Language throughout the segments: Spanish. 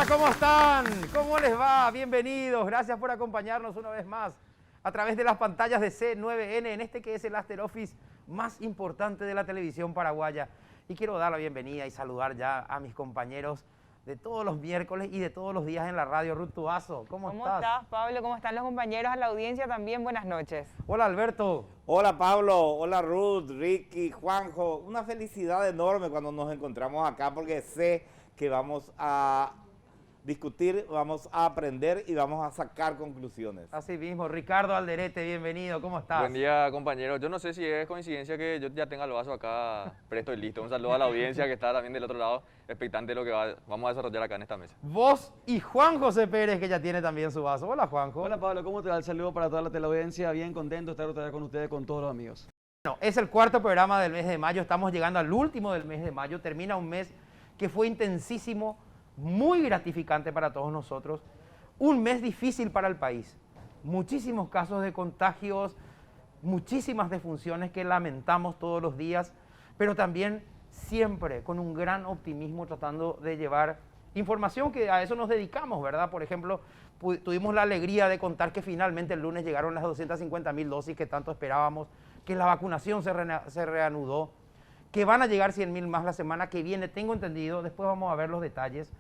¿Cómo están? ¿Cómo les va? Bienvenidos. Gracias por acompañarnos una vez más a través de las pantallas de C9N en este que es el After Office más importante de la televisión paraguaya. Y quiero dar la bienvenida y saludar ya a mis compañeros de todos los miércoles y de todos los días en la radio. Ruth Tuazo, ¿cómo estás? ¿Cómo estás, Pablo? ¿Cómo están los compañeros? A la audiencia también, buenas noches. Hola, Alberto. Hola Pablo, hola Ruth, Ricky, Juanjo. Una felicidad enorme cuando nos encontramos acá porque sé que vamos a discutir, vamos a aprender y vamos a sacar conclusiones. Así mismo, Ricardo Alderete, bienvenido, ¿cómo estás? Buen día, compañero. Yo no sé si es coincidencia que yo ya tenga el vaso acá presto y listo. Un saludo a la audiencia que está también del otro lado, expectante de lo que vamos a desarrollar acá en esta mesa. Vos y Juan José Pérez, que ya tiene también su vaso. Hola, Juanjo. Hola Pablo, ¿cómo te va? El saludo para toda la teleaudiencia, bien contento de estar otra vez con ustedes, con todos los amigos. Bueno, es el cuarto programa del mes de mayo, estamos llegando al último del mes de mayo, termina un mes que fue intensísimo, muy gratificante para todos nosotros, un mes difícil para el país, muchísimos casos de contagios, muchísimas defunciones que lamentamos todos los días, pero también siempre con un gran optimismo tratando de llevar información que a eso nos dedicamos, ¿verdad? Por ejemplo, tuvimos la alegría de contar que finalmente el lunes llegaron las 250.000 dosis que tanto esperábamos, que la vacunación se reanudó, que van a llegar 100.000 más la semana que viene, tengo entendido, después vamos a ver los detalles,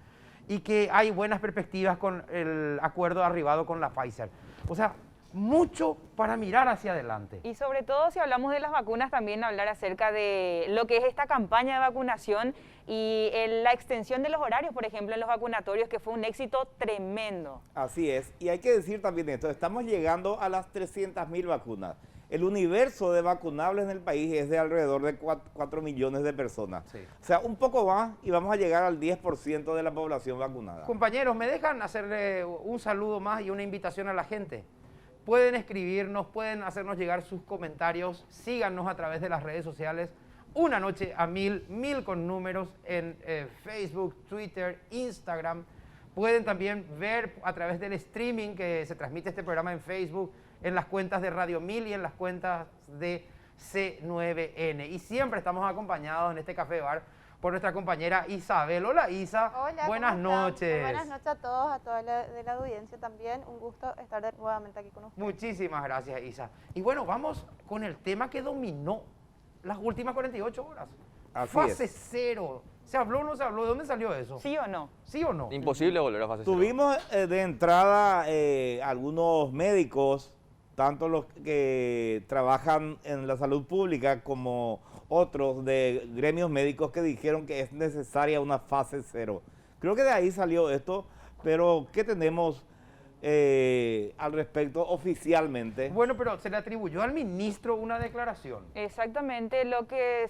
y que hay buenas perspectivas con el acuerdo arribado con la Pfizer. O sea, mucho para mirar hacia adelante. Y sobre todo, si hablamos de las vacunas, también hablar acerca de lo que es esta campaña de vacunación y la extensión de los horarios, por ejemplo, en los vacunatorios, que fue un éxito tremendo. Así es, y hay que decir también esto, estamos llegando a las 300.000 vacunas. El universo de vacunables en el país es de alrededor de 4 millones de personas. Sí. O sea, un poco más y vamos a llegar al 10% de la población vacunada. Compañeros, ¿me dejan hacerle un saludo más y una invitación a la gente? Pueden escribirnos, pueden hacernos llegar sus comentarios, síganos a través de las redes sociales. Una noche a mil con números en Facebook, Twitter, Instagram. Pueden también ver a través del streaming que se transmite este programa en Facebook, en las cuentas de Radio 1000 y en las cuentas de C9N. Y siempre estamos acompañados en este café bar por nuestra compañera Isabel. Hola Isa, hola, buenas noches. Buenas noches a todos, a toda la audiencia también. Un gusto estar nuevamente aquí con ustedes. Muchísimas gracias Isa. Y bueno, vamos con el tema que dominó las últimas 48 horas. Así Fase es. cero. ¿Se habló o no se habló? ¿De dónde salió eso? ¿Sí o no? ¿Sí o no? Imposible volver a fase cero. Tuvimos de entrada algunos médicos, tanto los que trabajan en la salud pública como otros de gremios médicos que dijeron que es necesaria una fase cero. Creo que de ahí salió esto, pero ¿qué tenemos al respecto oficialmente? Bueno, pero se le atribuyó al ministro una declaración. Exactamente, lo que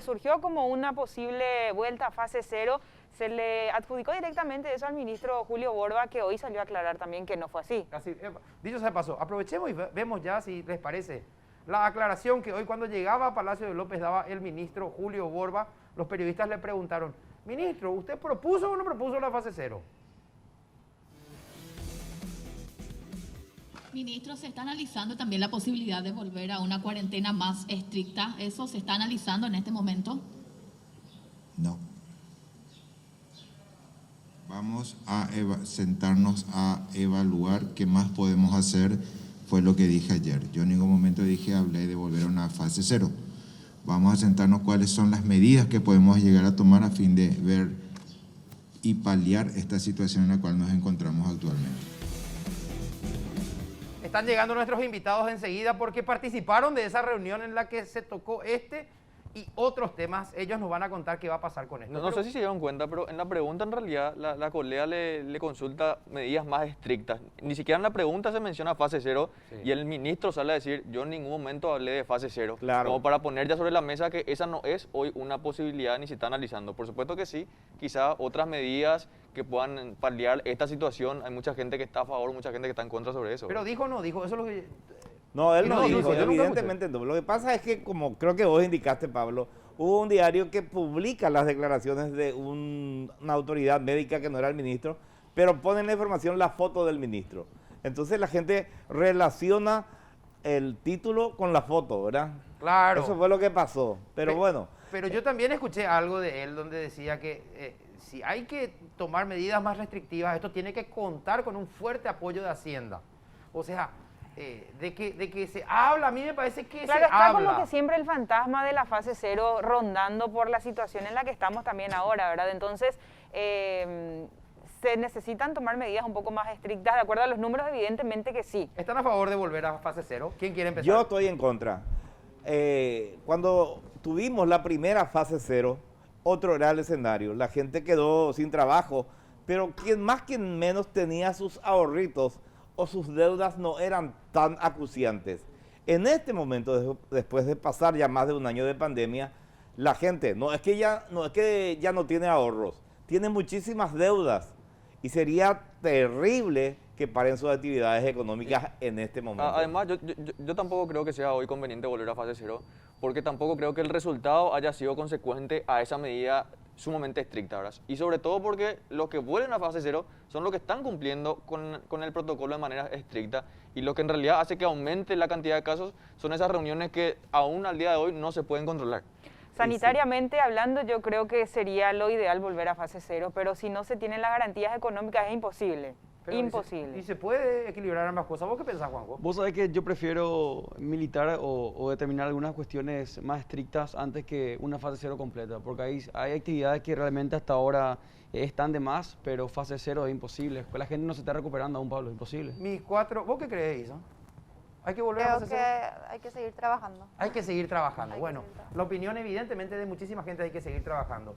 surgió como una posible vuelta a fase cero, se le adjudicó directamente eso al ministro Julio Borba, que hoy salió a aclarar también que no fue así. Así, dicho sea de paso, aprovechemos y vemos ya, si les parece, la aclaración que hoy cuando llegaba a Palacio de López daba el ministro Julio Borba. Los periodistas le preguntaron, ministro, ¿usted propuso o no propuso la fase cero? Ministro, se está analizando también la posibilidad de volver a una cuarentena más estricta. ¿Eso se está analizando en este momento? No. Vamos a sentarnos a evaluar qué más podemos hacer, fue lo que dije ayer. Yo en ningún momento hablé de volver a una fase cero. Vamos a sentarnos cuáles son las medidas que podemos llegar a tomar a fin de ver y paliar esta situación en la cual nos encontramos actualmente. Están llegando nuestros invitados enseguida porque participaron de esa reunión en la que se tocó este y otros temas. Ellos nos van a contar qué va a pasar con esto. No sé si se dieron cuenta, pero en la pregunta en realidad la colega le consulta medidas más estrictas. Ni siquiera en la pregunta se menciona fase cero, sí. Y el ministro sale a decir, yo en ningún momento hablé de fase cero. Claro. Como para poner ya sobre la mesa que esa no es hoy una posibilidad ni se está analizando. Por supuesto que sí, quizá otras medidas que puedan paliar esta situación. Hay mucha gente que está a favor, mucha gente que está en contra sobre eso. Pero dijo o no dijo, eso es lo que... No, él no dijo, yo evidentemente no. Lo que pasa es que, como creo que vos indicaste, Pablo, hubo un diario que publica las declaraciones de una autoridad médica que no era el ministro, pero pone en la información la foto del ministro. Entonces la gente relaciona el título con la foto, ¿verdad? Claro. Eso fue lo que pasó, pero bueno. Pero yo también escuché algo de él donde decía que si hay que tomar medidas más restrictivas, esto tiene que contar con un fuerte apoyo de Hacienda. O sea, de que se habla, a mí me parece que Claro, se está habla. como que siempre el fantasma de la fase 0 rondando por la situación en la que estamos también ahora, ¿verdad? Entonces, se necesitan tomar medidas un poco más estrictas, de acuerdo a los números, evidentemente que sí. ¿Están a favor de volver a fase 0? ¿Quién quiere empezar? Yo estoy en contra. Cuando tuvimos la primera fase 0, otro era el escenario. La gente quedó sin trabajo, pero quien más, quien menos tenía sus ahorritos o sus deudas no eran tan acuciantes. En este momento, después de pasar ya más de un año de pandemia, la gente no es que ya no tiene ahorros, tiene muchísimas deudas y sería terrible que paren sus actividades económicas en este momento. Además, yo tampoco creo que sea hoy conveniente volver a fase 0, porque tampoco creo que el resultado haya sido consecuente a esa medida sumamente estricta, ¿verdad? Y sobre todo porque los que vuelven a fase 0 son los que están cumpliendo con el protocolo de manera estricta, y lo que en realidad hace que aumente la cantidad de casos son esas reuniones que aún al día de hoy no se pueden controlar. Sanitariamente hablando, yo creo que sería lo ideal volver a fase 0, pero si no se tienen las garantías económicas es imposible. Pero imposible. ¿Y se puede equilibrar ambas cosas? ¿Vos qué pensás, Juanjo? Vos sabés que yo prefiero militar o determinar algunas cuestiones más estrictas antes que una fase 0 completa, porque hay actividades que realmente hasta ahora están de más, pero fase 0 es imposible. La gente no se está recuperando aún, Pablo, es imposible. Mis 4, ¿vos qué crees, Isa? ¿Hay que volver a Creo fase que 0? hay que seguir trabajando. Hay que seguir trabajando. Hay que Bueno, seguir trabajando. la opinión evidentemente de muchísima gente hay que seguir trabajando.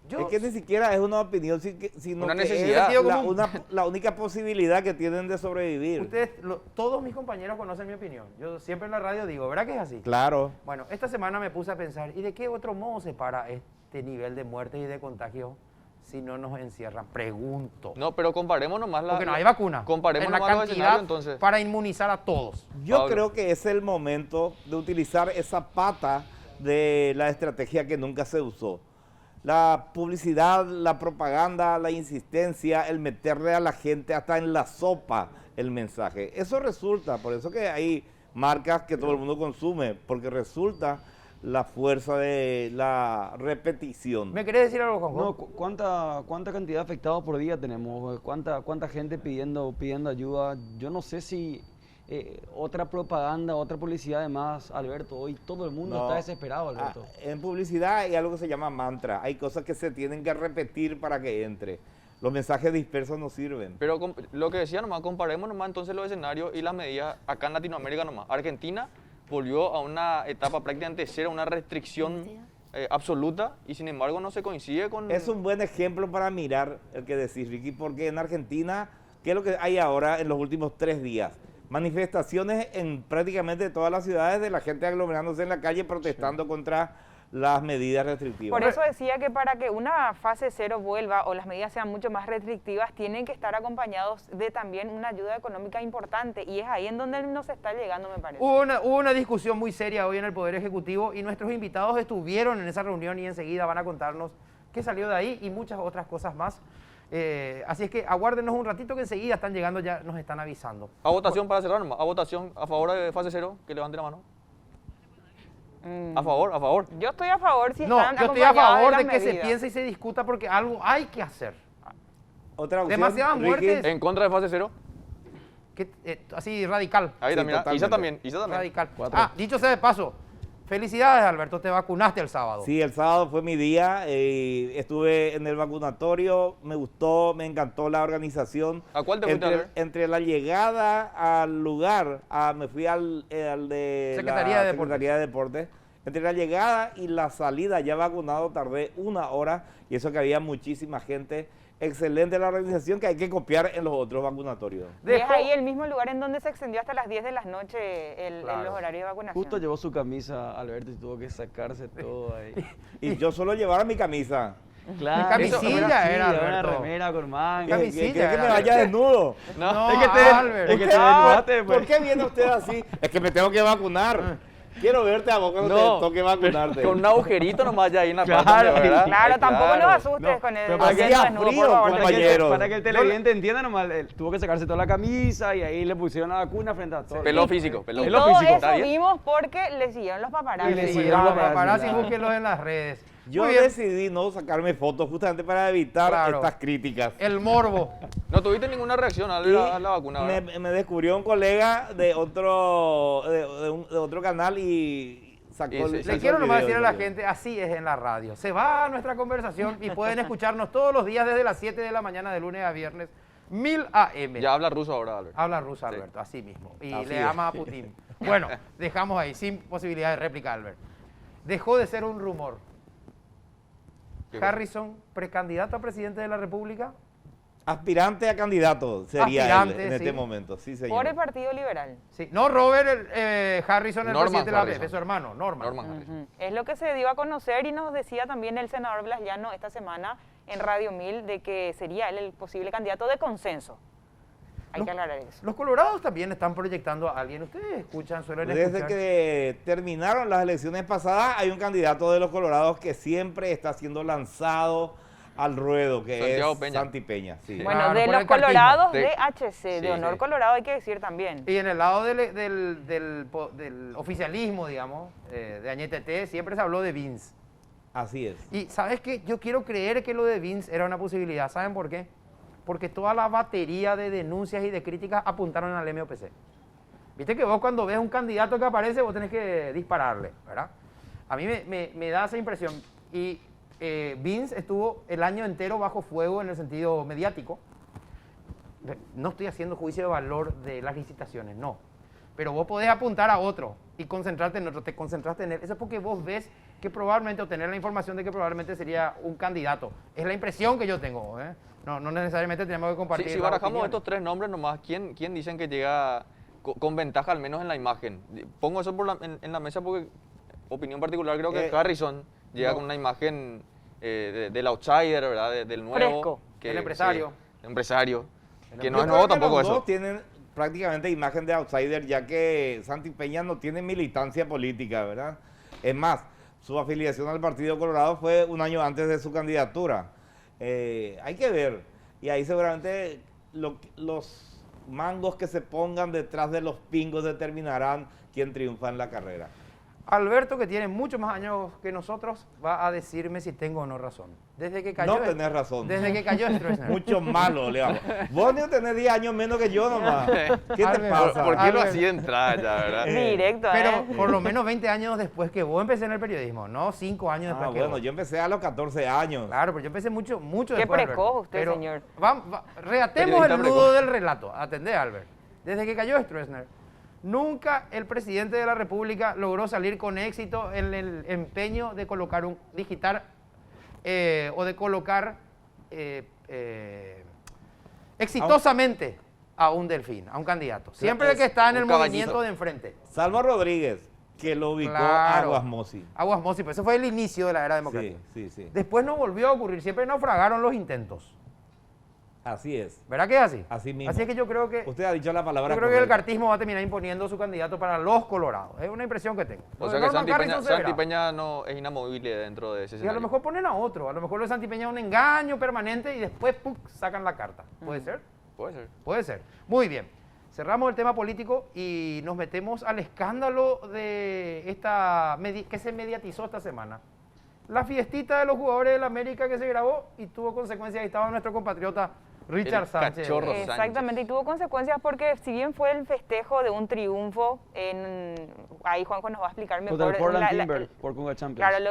Yo, Es que ni siquiera es una opinión, sino Una que necesidad. es la única posibilidad que tienen de sobrevivir. ustedes, todos mis compañeros conocen mi opinión. Yo siempre en la radio digo, ¿verdad que es así? Claro. Bueno, esta semana me puse a pensar, ¿y de qué otro modo se para este nivel de muertes y de contagio si no nos encierran? Pregunto. No, pero comparemos nomás Porque no hay vacuna. Comparemos en la nomás los cantidad escenarios entonces. para inmunizar a todos. Yo Pablo. creo que es el momento de utilizar esa pata de la estrategia que nunca se usó. La publicidad, la propaganda, la insistencia, el meterle a la gente hasta en la sopa el mensaje. Eso resulta, por eso que hay marcas que todo el mundo consume, porque resulta la fuerza de la repetición. ¿Me querés decir algo, Juanjo? No, ¿cuánta cantidad de afectados por día tenemos? ¿Cuánta gente pidiendo ayuda? Yo no sé si otra propaganda, otra publicidad además, Alberto, hoy todo el mundo No. está desesperado, Alberto. En publicidad hay algo que se llama mantra. Hay cosas que se tienen que repetir para que entre. Los mensajes dispersos no sirven. Pero lo que decía nomás, comparemos nomás entonces los escenarios y las medidas acá en Latinoamérica nomás. Argentina volvió a una etapa prácticamente cero, una restricción absoluta, y sin embargo no se coincide con... Es un buen ejemplo para mirar el que decís, Ricky, porque en Argentina, ¿qué es lo que hay ahora en los últimos 3 días? Manifestaciones en prácticamente todas las ciudades de la gente aglomerándose en la calle protestando contra las medidas restrictivas. Por eso decía que para que una fase 0 vuelva o las medidas sean mucho más restrictivas, tienen que estar acompañados de también una ayuda económica importante, y es ahí en donde nos está llegando, me parece. Hubo una discusión muy seria hoy en el Poder Ejecutivo y nuestros invitados estuvieron en esa reunión y enseguida van a contarnos qué salió de ahí y muchas otras cosas más. Así es que aguárdenos un ratito que enseguida están llegando, ya nos están avisando. A votación para cerrar nomás, a votación a favor de fase 0, que levante la mano. A favor, a favor. Yo estoy a favor si No, están yo estoy a acompañadas favor de las que se medidas. piense y se discuta porque algo hay que hacer. Otra opción, demasiadas Ricky, muertes. En contra de fase 0. Así radical. Ahí Sí, también, totalmente. Isa también. Radical. 4. Dicho sea de paso, felicidades, Alberto, te vacunaste el sábado. Sí, el sábado fue mi día, estuve en el vacunatorio, me gustó, me encantó la organización. ¿A cuál te fuiste a ver? Entre la llegada al lugar, me fui al de Secretaría la de Deportes. Secretaría de Deportes. Entre la llegada y la salida ya vacunado tardé 1 hora, y eso que había muchísima gente. Excelente la organización que hay que copiar en los otros vacunatorios. Y es ahí el mismo lugar en donde se extendió hasta las 10 de la noche Claro. los horarios de vacunación. Justo llevó su camisa, Alberto, y tuvo que sacarse todo ahí. Y yo solo llevaba mi camisa. Claro, camisilla sí, era, una Alberto. remera con manga. Camisilla. ¿Quieres que me era. vaya desnudo? No, es que te, Albert. es que te Ah, desnudaste, pues. ¿por qué viene usted así? Es que me tengo que vacunar. Quiero verte a vos cuando No, te toque vacunarte. Con un agujerito nomás ya ahí en la Claro, parte, ¿verdad? Claro, tampoco Claro. nos asustes No, con el pero para que acento hacía desnudo, frío, por favor. compañero. Para que el televidente entienda nomás, él tuvo que sacarse toda la camisa y ahí le pusieron la vacuna frente a todos. Peló físico, peló Y Peló todo físico, eso ¿está bien? vimos porque le siguieron los paparazzi. Y le Sí, siguieron los los paparazzi, paparazzi, claro. búsquenlos en las redes. Yo Muy bien. decidí no sacarme fotos justamente para evitar Claro. estas críticas. El morbo. No tuviste ninguna reacción a Y la vacuna, ¿verdad? me descubrió un colega de otro, de otro canal y sacó Y se- el se Le hizo quiero el nomás video decir a y la salió. gente, así es en la radio. Se va a nuestra conversación y pueden escucharnos todos los días desde las 7 de la mañana de lunes a viernes, 1000 AM. Ya habla ruso ahora, Albert. Habla ruso Alberto, así mismo. Y Así le es. ama a Putin. Bueno, dejamos ahí, sin posibilidad de réplica, Albert. Dejó de ser un rumor. ¿Qué cosa? Harrison, precandidato a presidente de la República. Aspirante a candidato sería él Aspirante, en sí. este momento, sí señor. Por el Partido Liberal. Sí, no Robert Harrison, el Norman presidente de la Harrison. APP, su hermano, Norman. Norman Harrison. Es lo que se dio a conocer y nos decía también el senador Blas Llano esta semana en Radio 1000 de que sería él el posible candidato de consenso. Hay que aclarar eso. Los colorados también están proyectando a alguien. ¿Ustedes escuchan, suelen Desde escuchar? que terminaron las elecciones pasadas, hay un candidato de los Colorados que siempre está siendo lanzado al ruedo, que Santiago es Peña. Santi Peña. Sí. Bueno, Claro, de por los el cartismo. colorados Sí. de HC, Sí, de Honor sí. Colorado hay que decir también. Y en el lado del oficialismo, digamos, de Añetete, siempre se habló de Vince. Así es. Y ¿sabes qué? Yo quiero creer que lo de Vince era una posibilidad. ¿Saben por qué? Porque toda la batería de denuncias y de críticas apuntaron al MOPC. Viste que vos cuando ves un candidato que aparece, vos tenés que dispararle, ¿verdad? A mí me da esa impresión. Y Vince estuvo el año entero bajo fuego en el sentido mediático. No estoy haciendo juicio de valor de las licitaciones, no. Pero vos podés apuntar a otro y concentrarte en otro. Te concentraste en él. Eso es porque vos ves que probablemente, o tener la información de que probablemente sería un candidato. Es la impresión que yo tengo, ¿eh? No necesariamente tenemos que compartir. Si las barajamos opiniones. estos tres nombres nomás, ¿quién dicen que llega con ventaja al menos en la imagen? Pongo eso en la mesa porque, opinión particular, creo que Harrison llega no. con una imagen del outsider, ¿verdad? Del nuevo. Fresco. El empresario. Sí, el empresario. Que no Yo es creo nuevo que tampoco los eso. dos tienen prácticamente imagen de outsider, ya que Santi Peña no tiene militancia política, ¿verdad? Es más, su afiliación al Partido Colorado fue un año antes de su candidatura. Hay que ver, y ahí seguramente los mangos que se pongan detrás de los pingos determinarán quién triunfa en la carrera. Alberto, que tiene muchos más años que nosotros, va a decirme si tengo o no razón. Desde que cayó. No tenés razón. Desde que cayó Stroessner. Mucho malo, Leo. Vos ni tenés 10 años menos que yo nomás. ¿Qué te Albert, pasa? ¿Por qué lo Albert. hacía de entrada ya, verdad? Directo, Pero ¿eh? por lo menos 20 años después que vos empecé en el periodismo, no 5 años después que Bueno, vos. yo empecé a los 14 años. Claro, pero yo empecé mucho Qué después. precoz Alberto. usted, Pero señor. Reatemos Periodista el nudo precoz. del relato. Atendé, Albert. Desde que cayó Stroessner, nunca el presidente de la República logró salir con éxito en el empeño de colocar o de colocar exitosamente a un delfín, a un candidato. Siempre el que está en un el caballito. movimiento de enfrente. Salvo Rodríguez, que lo ubicó a Claro. Aguasmosi. Aguas Mossi, pues eso fue el inicio de la era democrática. Sí. Después no volvió a ocurrir, siempre naufragaron los intentos. Así es. ¿Verdad que es así? Así mismo. Así es que yo creo que, Usted ha dicho la palabra yo creo que el correcta. cartismo va a terminar imponiendo su candidato para los colorados. Es una impresión que tengo. O Lo sea de que Norman Santi Harrison se verá. Peña no es inamovible dentro de ese Y a escenario. lo mejor ponen a otro. A lo mejor lo de Santi Peña es un engaño permanente y después ¡pum!, sacan la carta. ¿Puede ser? Puede ser. Puede ser. Muy bien. Cerramos el tema político y nos metemos al escándalo de que se mediatizó esta semana. La fiestita de los jugadores del América que se grabó y tuvo consecuencias. Ahí estaba nuestro compatriota Richard El Sánchez. cachorro. Sánchez. Exactamente, y tuvo consecuencias porque si bien fue el festejo de un triunfo, ahí Juanjo nos va a explicar mejor. Contra el Portland la- Timber por Conca Champions. Claro,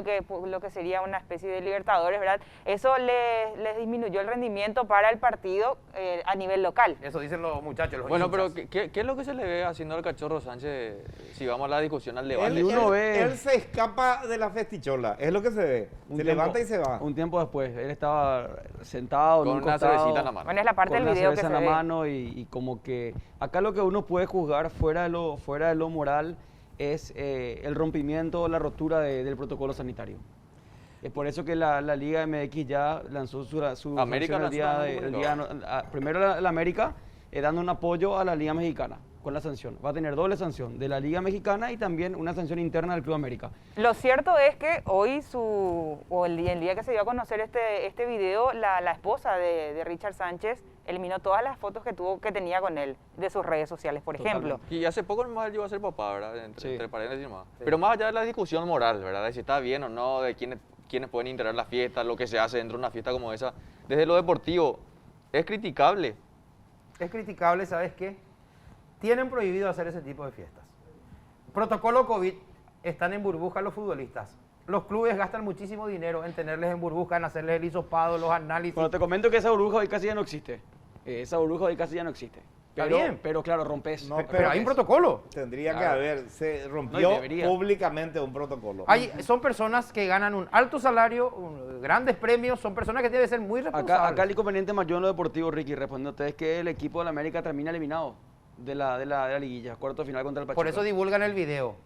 lo que sería una especie de Libertadores, ¿verdad? Eso les disminuyó el rendimiento para el partido a nivel local. Eso dicen los muchachos, los Bueno, pero hinchas. ¿qué es lo que se le ve haciendo al cachorro Sánchez si vamos a la discusión al Él, debate? Y uno ve- él se escapa de la festichola, es lo que se ve. Se levanta y se va. Un tiempo después, él estaba sentado en Con un una costado, cervecita en la mano. Bueno, es la parte con del una video que cerveza se en la ve. mano y como que acá lo que uno puede juzgar fuera de lo moral es el rompimiento, la rotura del protocolo sanitario. Es por eso que la Liga MX ya lanzó su América sanción el día lanzó de, un el comunicado. día, primero la América dando un apoyo a la Liga Mexicana con la sanción. Va a tener doble sanción de la Liga Mexicana y también una sanción interna del Club América. Lo cierto es que hoy, el día que se dio a conocer este video, la esposa de Richard Sánchez eliminó todas las fotos que tenía con él de sus redes sociales, por ejemplo. Y hace poco nomás él llegó a ser papá, ¿verdad? Sí. Entre paréntesis nomás. Pero más allá de la discusión moral, ¿verdad? De si está bien o no, de quién quiénes pueden integrar la fiesta, lo que se hace dentro de una fiesta como esa. Desde lo deportivo, es criticable. Es criticable, ¿sabes qué? Tienen prohibido hacer ese tipo de fiestas. Protocolo COVID, están en burbuja los futbolistas. Los clubes gastan muchísimo dinero en tenerles en burbuja, en hacerles el hisopado, los análisis. Bueno, te comento que esa burbuja hoy casi ya no existe. Esa burbuja hoy casi ya no existe. Está bien. Pero claro, rompes. No, Pero hay un protocolo. Tendría que Claro. haber, se No, y rompió debería. públicamente un protocolo. Son personas que ganan un alto salario, grandes premios, son personas que deben ser muy responsables. Acá el inconveniente mayor en lo deportivo, Ricky, respondiéndote, es que el equipo de la América termina eliminado de la liguilla, cuarto final contra el Pachuca. Por eso divulgan el video.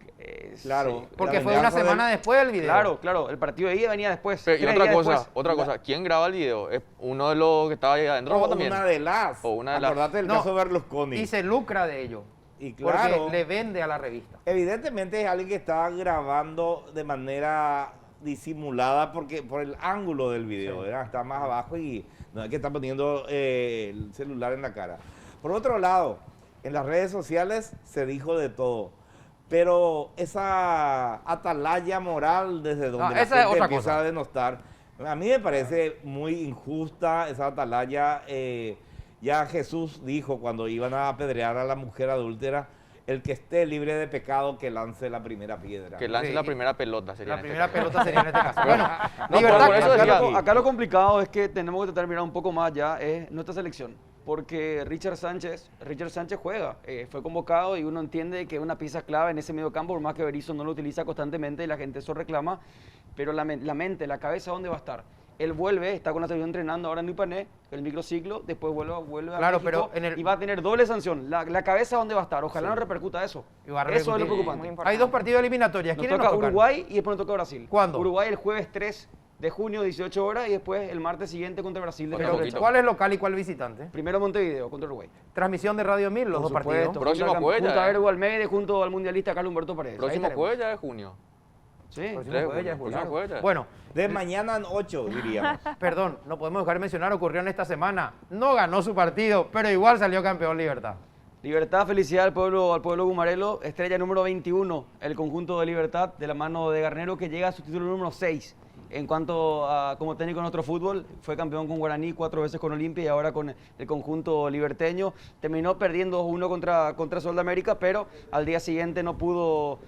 Claro. Sí. Porque la fue una venganza del- semana después del video. Claro, el partido de ida venía después. Pero, y 3 otra días cosa, después. otra cosa, ¿quién graba el video? ¿Es uno de los que estaba ahí adentro o también? Una de las. O una de las- Acordate del No, caso Berlusconi. Y se lucra de ello. Y claro, Porque le vende a la revista. evidentemente es alguien que está grabando de manera disimulada porque por el ángulo del video, ¿verdad? Está más abajo y no es que está poniendo el celular en la cara. Por otro lado, en las redes sociales se dijo de todo, pero esa atalaya moral desde donde la esa es gente otra empieza cosa. a denostar, a mí me parece muy injusta esa atalaya. Ya Jesús dijo cuando iban a apedrear a la mujer adúltera, el que esté libre de pecado que lance la primera piedra. Que lance Sí. la primera pelota sería La en este primera caso. pelota sería en este caso. Bueno, No, libertad. por eso Acá, decía- acá lo complicado es que tenemos que tratar de mirar un poco más ya es nuestra selección. Porque Richard Sánchez juega, fue convocado y uno entiende que es una pieza clave en ese medio campo, por más que Berizzo no lo utiliza constantemente y la gente eso reclama, pero la mente, la cabeza, ¿dónde va a estar? Él vuelve, está con la selección entrenando ahora en Ipané, el microciclo, después vuelve a Claro, México pero y va a tener doble sanción. La cabeza, ¿dónde va a estar? Ojalá no repercuta eso. Y va a Eso es lo repercutir. preocupante. Muy importante. Hay 2 partidos eliminatorios. Nos ¿Quiénes toca nos tocan? Uruguay y después nos toca Brasil. ¿Cuándo? Uruguay el jueves 3 de junio, 18 horas, y después el martes siguiente contra Brasil. De Pero, Pero, 14 ¿cuál es local y cuál visitante? Primero Montevideo contra Uruguay. Transmisión de Radio 1000, los Por dos supuesto, partidos. Próximo junto a- jueves ya, junto a ¿eh? Ergo Almeida y junto al mundialista Carlos Humberto Paredes. Próximo tenemos. jueves ya es junio. Sí. Próximo Tres, jueves ya es próximo julio. jueves ya. Bueno, De mañana en 8, diríamos. perdón, no podemos dejar de mencionar, ocurrió en esta semana. No ganó su partido, pero igual salió campeón Libertad. Libertad, felicidad al pueblo gumarelo. Estrella número 21, el conjunto de Libertad, de la mano de Garnero, que llega a su título número 6. En cuanto a como técnico en nuestro fútbol, fue campeón con Guaraní, 4 veces con Olimpia y ahora con el conjunto liberteño. Terminó perdiendo 2-1 contra Sol de América, pero al día siguiente no pudo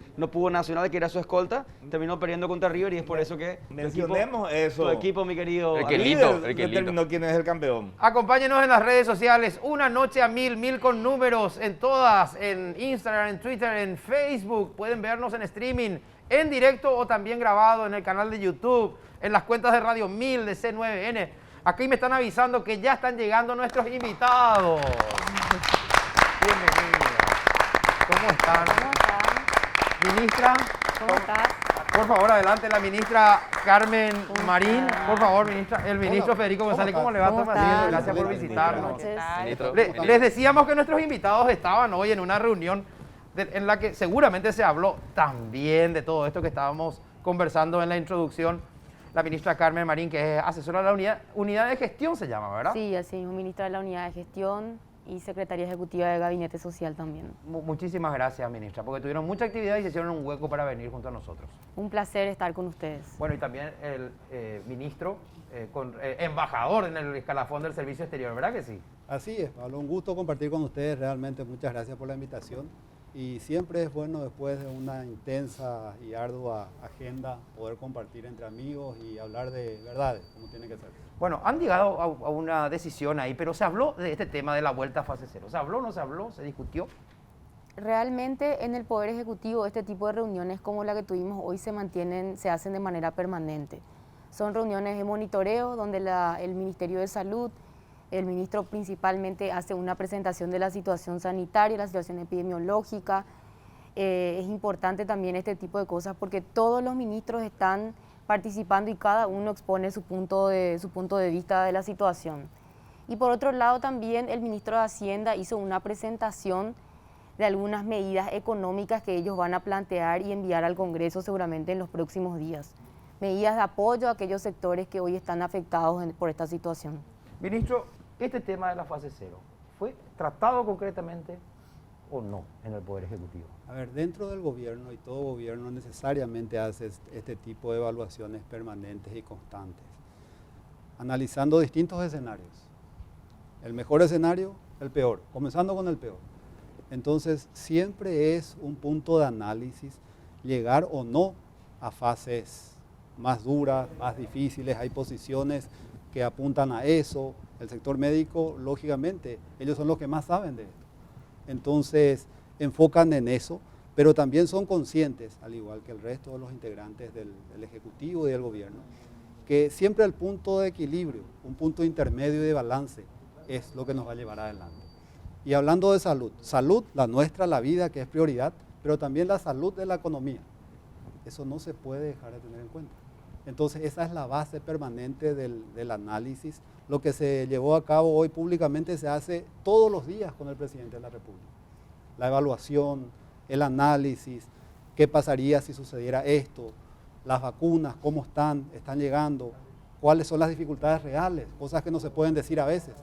Nacional, que era su escolta. Terminó perdiendo contra River y es por eso que Mencionemos eso. tu equipo, mi querido El que amigo, Quelito, Líder el Quelito. determinó quién es el campeón. Acompáñenos en las redes sociales, una noche a 1000, 1000 con números en todas, en Instagram, en Twitter, en Facebook. Pueden vernos en streaming, en directo o también grabado en el canal de YouTube, en las cuentas de Radio 1000 de C9N. Aquí me están avisando que ya están llegando nuestros invitados. Bienvenidos. ¿Cómo están? ¿Cómo están? Ministra, ¿Cómo estás? por favor, adelante la ministra Carmen Marín. estás? Por favor, ministra. El ministro Federico González, ¿cómo le va? ¿Cómo Tomasino? estás? Gracias por Buenas visitarnos. noches. Ministro, Les decíamos que nuestros invitados estaban hoy en una reunión en la que seguramente se habló también de todo esto que estábamos conversando en la introducción. La ministra Carmen Marín, que es asesora de la unidad de gestión, se llama, ¿verdad? Sí, así mismo, ministra de la Unidad de Gestión y secretaria ejecutiva de Gabinete Social también. Muchísimas gracias, ministra, porque tuvieron mucha actividad y se hicieron un hueco para venir junto a nosotros. Un placer estar con ustedes. Bueno, y también el ministro, embajador en el escalafón del Servicio Exterior, ¿verdad que sí? Así es, Pablo, un gusto compartir con ustedes, realmente muchas gracias por la invitación y siempre es bueno después de una intensa y ardua agenda poder compartir entre amigos y hablar de verdades, como tiene que ser. Bueno, han llegado a una decisión ahí, pero se habló de este tema de la vuelta a fase cero. ¿Se habló, no se habló, se discutió? Realmente en el Poder Ejecutivo este tipo de reuniones como la que tuvimos hoy se hacen de manera permanente. Son reuniones de monitoreo donde el Ministerio de Salud, el ministro principalmente hace una presentación de la situación sanitaria, la situación epidemiológica. Es importante también este tipo de cosas porque todos los ministros están participando y cada uno expone su punto de vista de la situación. Y por otro lado también el ministro de Hacienda hizo una presentación de algunas medidas económicas que ellos van a plantear y enviar al Congreso seguramente en los próximos días. Medidas de apoyo a aquellos sectores que hoy están afectados por esta situación. Ministro, este tema de la fase cero, ¿fue tratado concretamente o no en el Poder Ejecutivo? A ver, dentro del gobierno, y todo gobierno necesariamente hace este tipo de evaluaciones permanentes y constantes, analizando distintos escenarios. El mejor escenario, el peor, comenzando con el peor. Entonces, siempre es un punto de análisis llegar o no a fases más duras, más difíciles. Hay posiciones que apuntan a eso. El sector médico, lógicamente, ellos son los que más saben de esto. Entonces, enfocan en eso, pero también son conscientes, al igual que el resto de los integrantes del Ejecutivo y del Gobierno, que siempre el punto de equilibrio, un punto intermedio y de balance, es lo que nos va a llevar adelante. Y hablando de salud, salud, la nuestra, la vida, que es prioridad, pero también la salud de la economía. Eso no se puede dejar de tener en cuenta. Entonces, esa es la base permanente del análisis. Lo que se llevó a cabo hoy públicamente se hace todos los días con el presidente de la República. La evaluación, el análisis, qué pasaría si sucediera esto, las vacunas, cómo están llegando, cuáles son las dificultades reales, cosas que no se pueden decir a veces.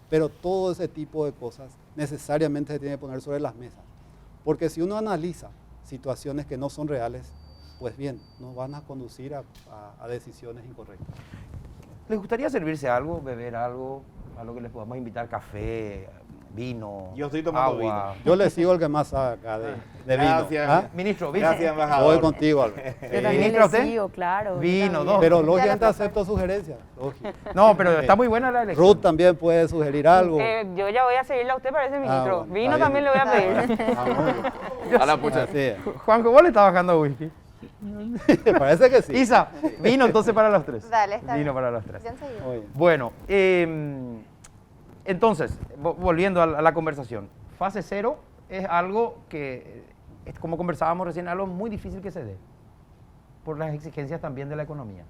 Pero todo ese tipo de cosas necesariamente se tiene que poner sobre las mesas. Porque si uno analiza situaciones que no son reales, pues bien, nos van a conducir a decisiones incorrectas. ¿Les gustaría servirse algo, beber algo, algo que les podamos invitar, café, vino, Yo estoy tomando agua? vino. Yo le sigo el que más sabe acá de vino. Gracias. ¿Ah? Ministro, vino. Gracias, embajador. Voy contigo, Albert. Yo también ¿Ministro le usted? sigo, claro. Vino, dos. Pero lógicamente acepto sugerencias. lógico. No, pero está muy buena la elección. Ruth también puede sugerir algo. Yo ya voy a seguirle a usted, parece, ministro. bueno, Vino está también le voy a pedir. pedir. A la pucha. Así es. Juanjo, ¿vos le estás bajando whisky? Parece que sí. Isa, vino entonces para los tres. Dale, está Vino bien. para los tres. Ya enseguida. Muy bien. Bueno, entonces, volviendo a la conversación, fase cero es algo que, como conversábamos recién, algo muy difícil que se dé, por las exigencias también de la economía.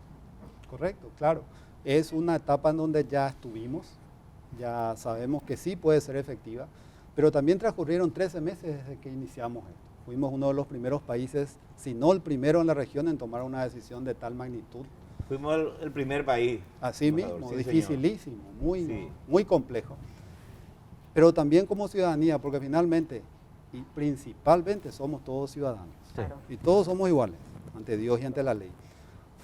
Correcto, claro. Es una etapa en donde ya estuvimos, ya sabemos que sí puede ser efectiva, pero también transcurrieron 13 meses desde que iniciamos esto. Fuimos uno de los primeros países, si no el primero en la región, en tomar una decisión de tal magnitud. Fuimos el primer país. Así embajador, mismo, sí, dificilísimo, Sí. muy complejo. Pero también como ciudadanía, porque finalmente y principalmente somos todos ciudadanos. Claro. Y todos somos iguales ante Dios y ante la ley.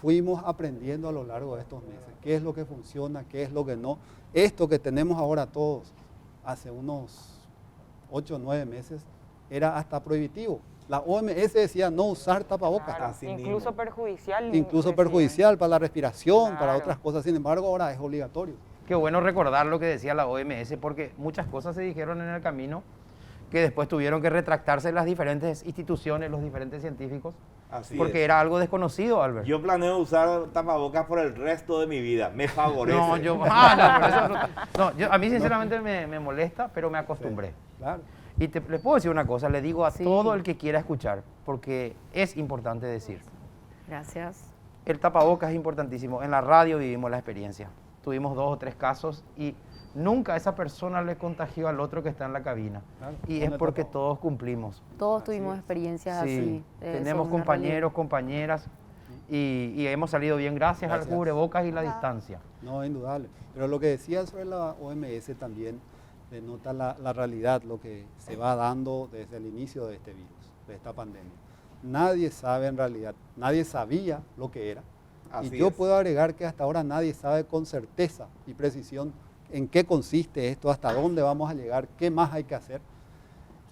Fuimos aprendiendo a lo largo de estos meses qué es lo que funciona, qué es lo que no. Esto que tenemos ahora todos, hace unos 8 o 9 meses, era hasta prohibitivo. La OMS decía no usar tapabocas. Claro, Así incluso mismo. perjudicial. Incluso decían. perjudicial para la respiración, para Claro. otras cosas. Sin embargo, ahora es obligatorio. Qué bueno recordar lo que decía la OMS, porque muchas cosas se dijeron en el camino que después tuvieron que retractarse las diferentes instituciones, los diferentes científicos, Así porque es. era algo desconocido, Albert. Yo planeo usar tapabocas por el resto de mi vida. Me favorece. No, a mí sinceramente me molesta, pero me acostumbré. Claro. Y les puedo decir una cosa, le digo a Sí. todo el que quiera escuchar, porque es importante decir. Gracias. El tapabocas es importantísimo. En la radio vivimos la experiencia. Tuvimos 2 o 3 casos y nunca esa persona le contagió al otro que está en la cabina. Claro, Y con es el porque tapabocas. todos cumplimos. Todos tuvimos experiencias Sí, así. Eso tenemos es una compañeros, compañeras y hemos salido bien gracias al Gracias. cubrebocas y la Ah. distancia. No, indudable. Pero lo que decía sobre la OMS también denota la realidad, lo que se va dando desde el inicio de este virus, de esta pandemia. Nadie sabe en realidad, nadie sabía lo que era. Así y yo es. puedo agregar que hasta ahora nadie sabe con certeza y precisión en qué consiste esto, hasta dónde vamos a llegar, qué más hay que hacer.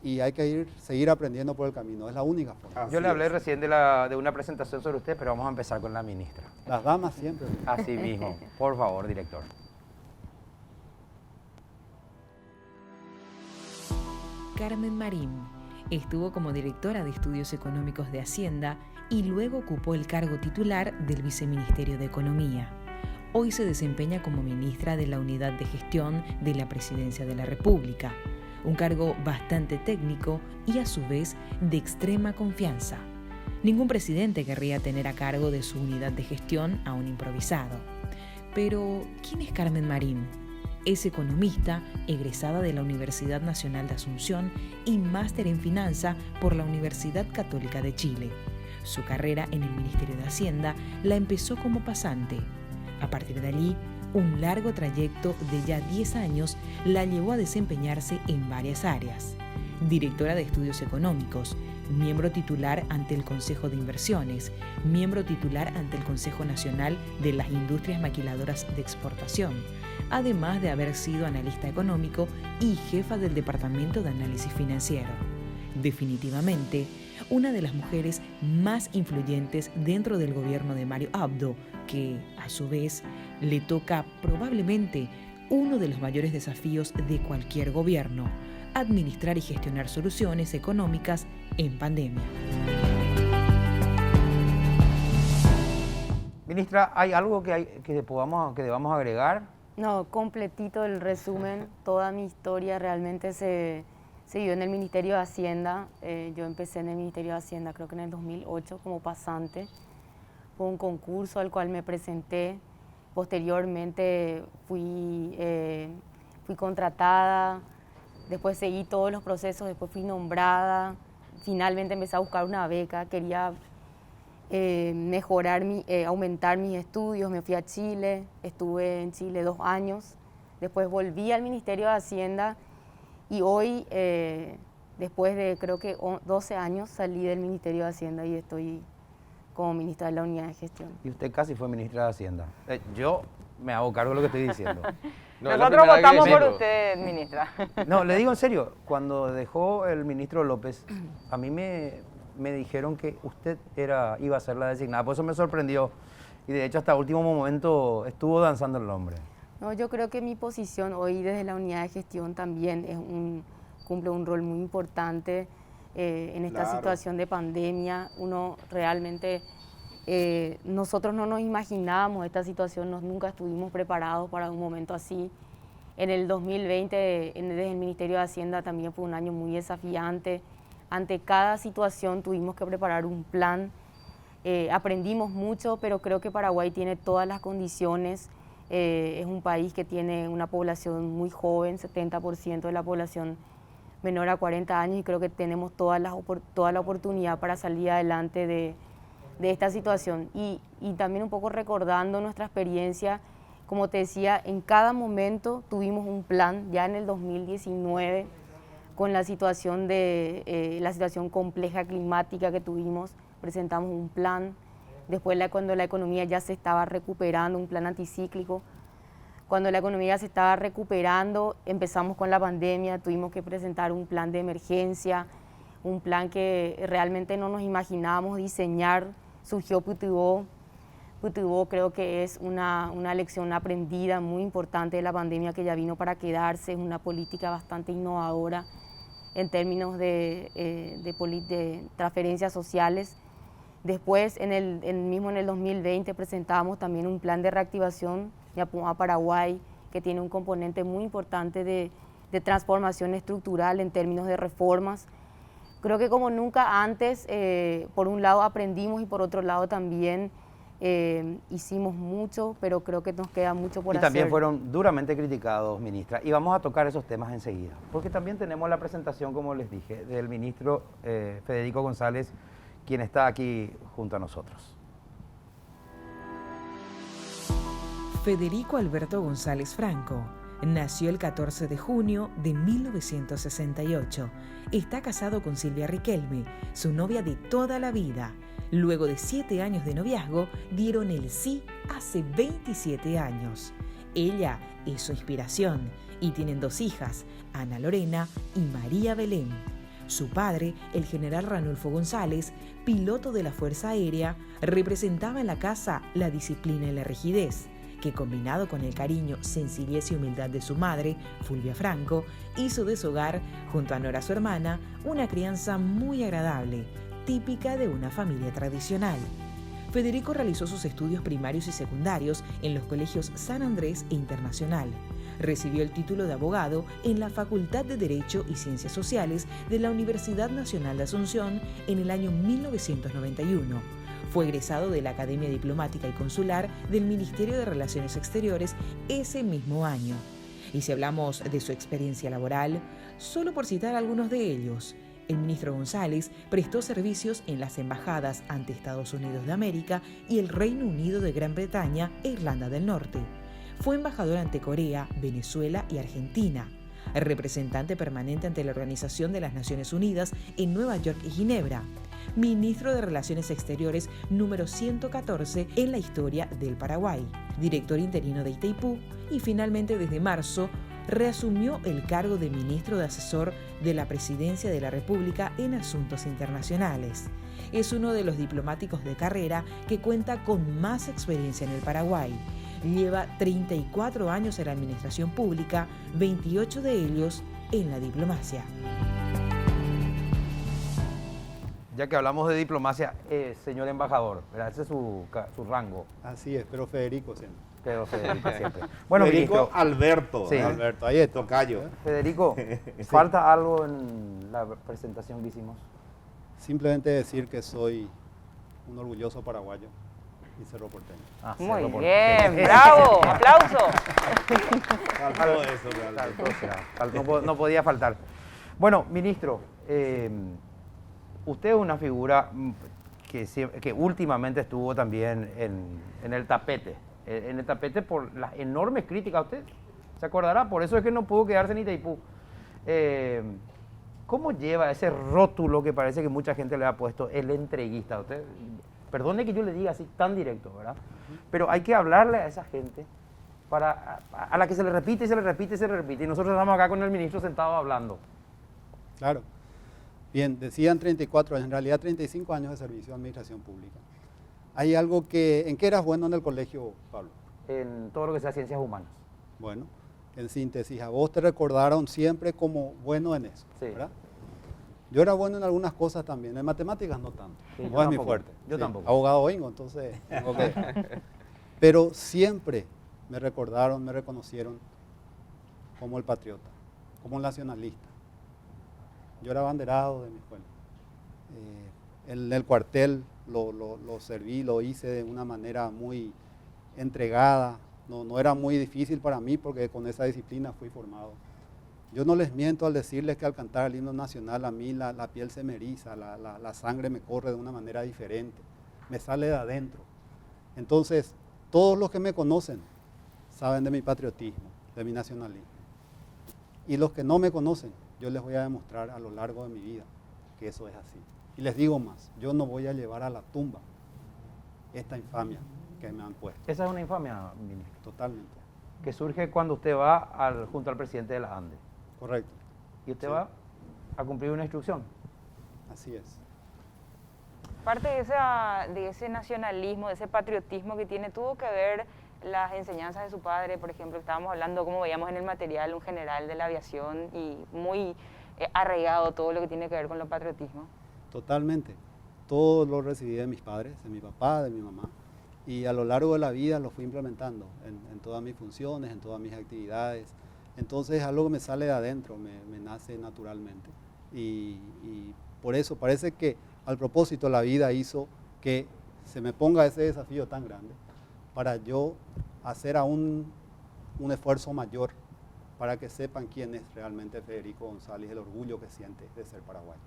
Y hay que seguir aprendiendo por el camino, es la única forma. Así Yo le hablé es. recién de una presentación sobre usted, pero vamos a empezar con la ministra. Las damas siempre. Así mismo. Por favor, director. Carmen Marín estuvo como directora de Estudios Económicos de Hacienda y luego ocupó el cargo titular del Viceministerio de Economía. Hoy se desempeña como ministra de la Unidad de Gestión de la Presidencia de la República, un cargo bastante técnico y a su vez de extrema confianza. Ningún presidente querría tener a cargo de su unidad de gestión a un improvisado. Pero, ¿quién es Carmen Marín? Es economista, egresada de la Universidad Nacional de Asunción y máster en finanza por la Universidad Católica de Chile. Su carrera en el Ministerio de Hacienda la empezó como pasante. A partir de allí, un largo trayecto de ya 10 años la llevó a desempeñarse en varias áreas. directora de Estudios Económicos, miembro titular ante el Consejo de Inversiones, miembro titular ante el Consejo Nacional de las Industrias Maquiladoras de Exportación, además de haber sido analista económico y jefa del Departamento de Análisis Financiero. Definitivamente, una de las mujeres más influyentes dentro del gobierno de Mario Abdo, que, a su vez, le toca probablemente uno de los mayores desafíos de cualquier gobierno: administrar y gestionar soluciones económicas en pandemia. Ministra, ¿hay algo que debamos agregar? No, completito el resumen. Toda mi historia realmente se dio en el Ministerio de Hacienda. Yo empecé en el Ministerio de Hacienda creo que en el 2008 como pasante. Fue un concurso al cual me presenté. Posteriormente fui contratada, después seguí todos los procesos, después fui nombrada. Finalmente empecé a buscar una beca, quería aumentar mis estudios. Me fui a Chile, estuve en Chile 2 años. Después volví al Ministerio de Hacienda y hoy, después de creo que 12 años, salí del Ministerio de Hacienda y estoy como ministra de la Unidad de Gestión. Y usted casi fue ministra de Hacienda. Yo me hago cargo de lo que estoy diciendo. No, nosotros votamos por usted, ministra. No, le digo en serio, cuando dejó el ministro López, a mí me dijeron que usted iba a ser la designada, por eso me sorprendió. Y de hecho hasta último momento estuvo danzando el nombre. No, yo creo que mi posición hoy desde la Unidad de Gestión también cumple un rol muy importante en esta situación de pandemia. Uno realmente, nosotros no nos imaginábamos esta situación, nunca estuvimos preparados para un momento así. En el 2020, desde el Ministerio de Hacienda también fue un año muy desafiante. Ante cada situación tuvimos que preparar un plan. Aprendimos mucho, pero creo que Paraguay tiene todas las condiciones. Es un país que tiene una población muy joven, 70% de la población menor a 40 años, y creo que tenemos toda la oportunidad para salir adelante de esta situación. Y también un poco recordando nuestra experiencia, como te decía, en cada momento tuvimos un plan. Ya en el 2019, con la situación compleja climática que tuvimos, presentamos un plan. Después, cuando la economía ya se estaba recuperando, un plan anticíclico. Cuando la economía se estaba recuperando, empezamos con la pandemia, tuvimos que presentar un plan de emergencia, un plan que realmente no nos imaginábamos diseñar. Surgió Putuvo. Putuvo creo que es una lección aprendida muy importante de la pandemia que ya vino para quedarse. Es una política bastante innovadora en términos de transferencias sociales. Después, mismo en el 2020, presentábamos también un plan de reactivación a Paraguay, que tiene un componente muy importante de transformación estructural en términos de reformas. Creo que como nunca antes, por un lado aprendimos y por otro lado también hicimos mucho, pero creo que nos queda mucho por hacer. Y también fueron duramente criticados, ministra, y vamos a tocar esos temas enseguida, porque también tenemos la presentación, como les dije, del ministro Federico González, quien está aquí junto a nosotros. Federico Alberto González Franco nació el 14 de junio de 1968. Está casado con Silvia Riquelme, su novia de toda la vida. Luego de 7 años de noviazgo, dieron el sí hace 27 años. Ella es su inspiración y tienen 2 hijas, Ana Lorena y María Belén. Su padre, el general Ranulfo González, piloto de la Fuerza Aérea, representaba en la casa la disciplina y la rigidez, que combinado con el cariño, sencillez y humildad de su madre, Fulvia Franco, hizo de su hogar, junto a Nora su hermana, una crianza muy agradable, típica de una familia tradicional. Federico realizó sus estudios primarios y secundarios en los colegios San Andrés e Internacional. Recibió el título de abogado en la Facultad de Derecho y Ciencias Sociales de la Universidad Nacional de Asunción en el año 1991. Fue egresado de la Academia Diplomática y Consular del Ministerio de Relaciones Exteriores ese mismo año. Y si hablamos de su experiencia laboral, solo por citar algunos de ellos, el ministro González prestó servicios en las embajadas ante Estados Unidos de América y el Reino Unido de Gran Bretaña e Irlanda del Norte. Fue embajador ante Corea, Venezuela y Argentina. representante permanente ante la Organización de las Naciones Unidas en Nueva York y Ginebra, ministro de Relaciones Exteriores número 114 en la historia del Paraguay, director interino de Itaipú y finalmente desde marzo reasumió el cargo de ministro de asesor de la Presidencia de la República en Asuntos Internacionales. Es uno de los diplomáticos de carrera que cuenta con más experiencia en el Paraguay. Lleva 34 años en la administración pública, 28 de ellos en la diplomacia. Ya que hablamos de diplomacia, señor embajador, ¿verdad? Ese es su rango. Así es, pero Federico siempre. Pero Federico siempre. Bueno, Federico ministro, Alberto. Sí. Alberto, ahí está. Tocayo. Federico, ¿falta algo en la presentación que hicimos? Simplemente decir que soy un orgulloso paraguayo y cerroporteño. Muy bien, bravo, aplauso. Faltó eso realmente. No podía faltar. Bueno, ministro, usted es una figura que últimamente estuvo también en el tapete. En el tapete por las enormes críticas a usted. ¿Se acordará? Por eso es que no pudo quedarse en Itaipú. ¿Cómo lleva ese rótulo que parece que mucha gente le ha puesto el entreguista a usted? Perdone que yo le diga así tan directo, ¿verdad? Pero hay que hablarle a esa gente a la que se le repite y se le repite y se le repite. Y nosotros estamos acá con el ministro sentado hablando. Claro. Bien, decían 34 años, en realidad 35 años de servicio de administración pública. Hay algo ¿en qué eras bueno en el colegio, Pablo? En todo lo que sea ciencias humanas. Bueno, en síntesis, a vos te recordaron siempre como bueno en eso, Sí. ¿verdad? Yo era bueno en algunas cosas también, en matemáticas no tanto, Sí, no yo es mi tampoco, fuerte. yo Sí, tampoco. Abogado vengo, entonces tengo que... Pero siempre me recordaron, me reconocieron como el patriota, como el nacionalista. Yo era abanderado de mi escuela. En el cuartel lo serví, lo hice de una manera muy entregada. No era muy difícil para mí porque con esa disciplina fui formado. Yo no les miento al decirles que al cantar el himno nacional a mí la piel se me eriza, la sangre me corre de una manera diferente, me sale de adentro. Entonces, todos los que me conocen saben de mi patriotismo, de mi nacionalismo. Y los que no me conocen, yo les voy a demostrar a lo largo de mi vida que eso es así. Y les digo más, yo no voy a llevar a la tumba esta infamia que me han puesto. Esa es una infamia, ministro, Totalmente. que surge cuando usted va junto al presidente de la ANDE. Correcto. Y usted Sí. va a cumplir una instrucción. Así es. Parte de ese nacionalismo, de ese patriotismo que tiene, tuvo que ver las enseñanzas de su padre, por ejemplo, estábamos hablando, como veíamos en el material, un general de la aviación y muy arraigado todo lo que tiene que ver con el patriotismo. Totalmente. Todo lo recibí de mis padres, de mi papá, de mi mamá. Y a lo largo de la vida lo fui implementando en todas mis funciones, en todas mis actividades. Entonces algo que me sale de adentro, me nace naturalmente. Y por eso parece que al propósito la vida hizo que se me ponga ese desafío tan grande para yo hacer aún un esfuerzo mayor para que sepan quién es realmente Federico González, el orgullo que siente de ser paraguayo.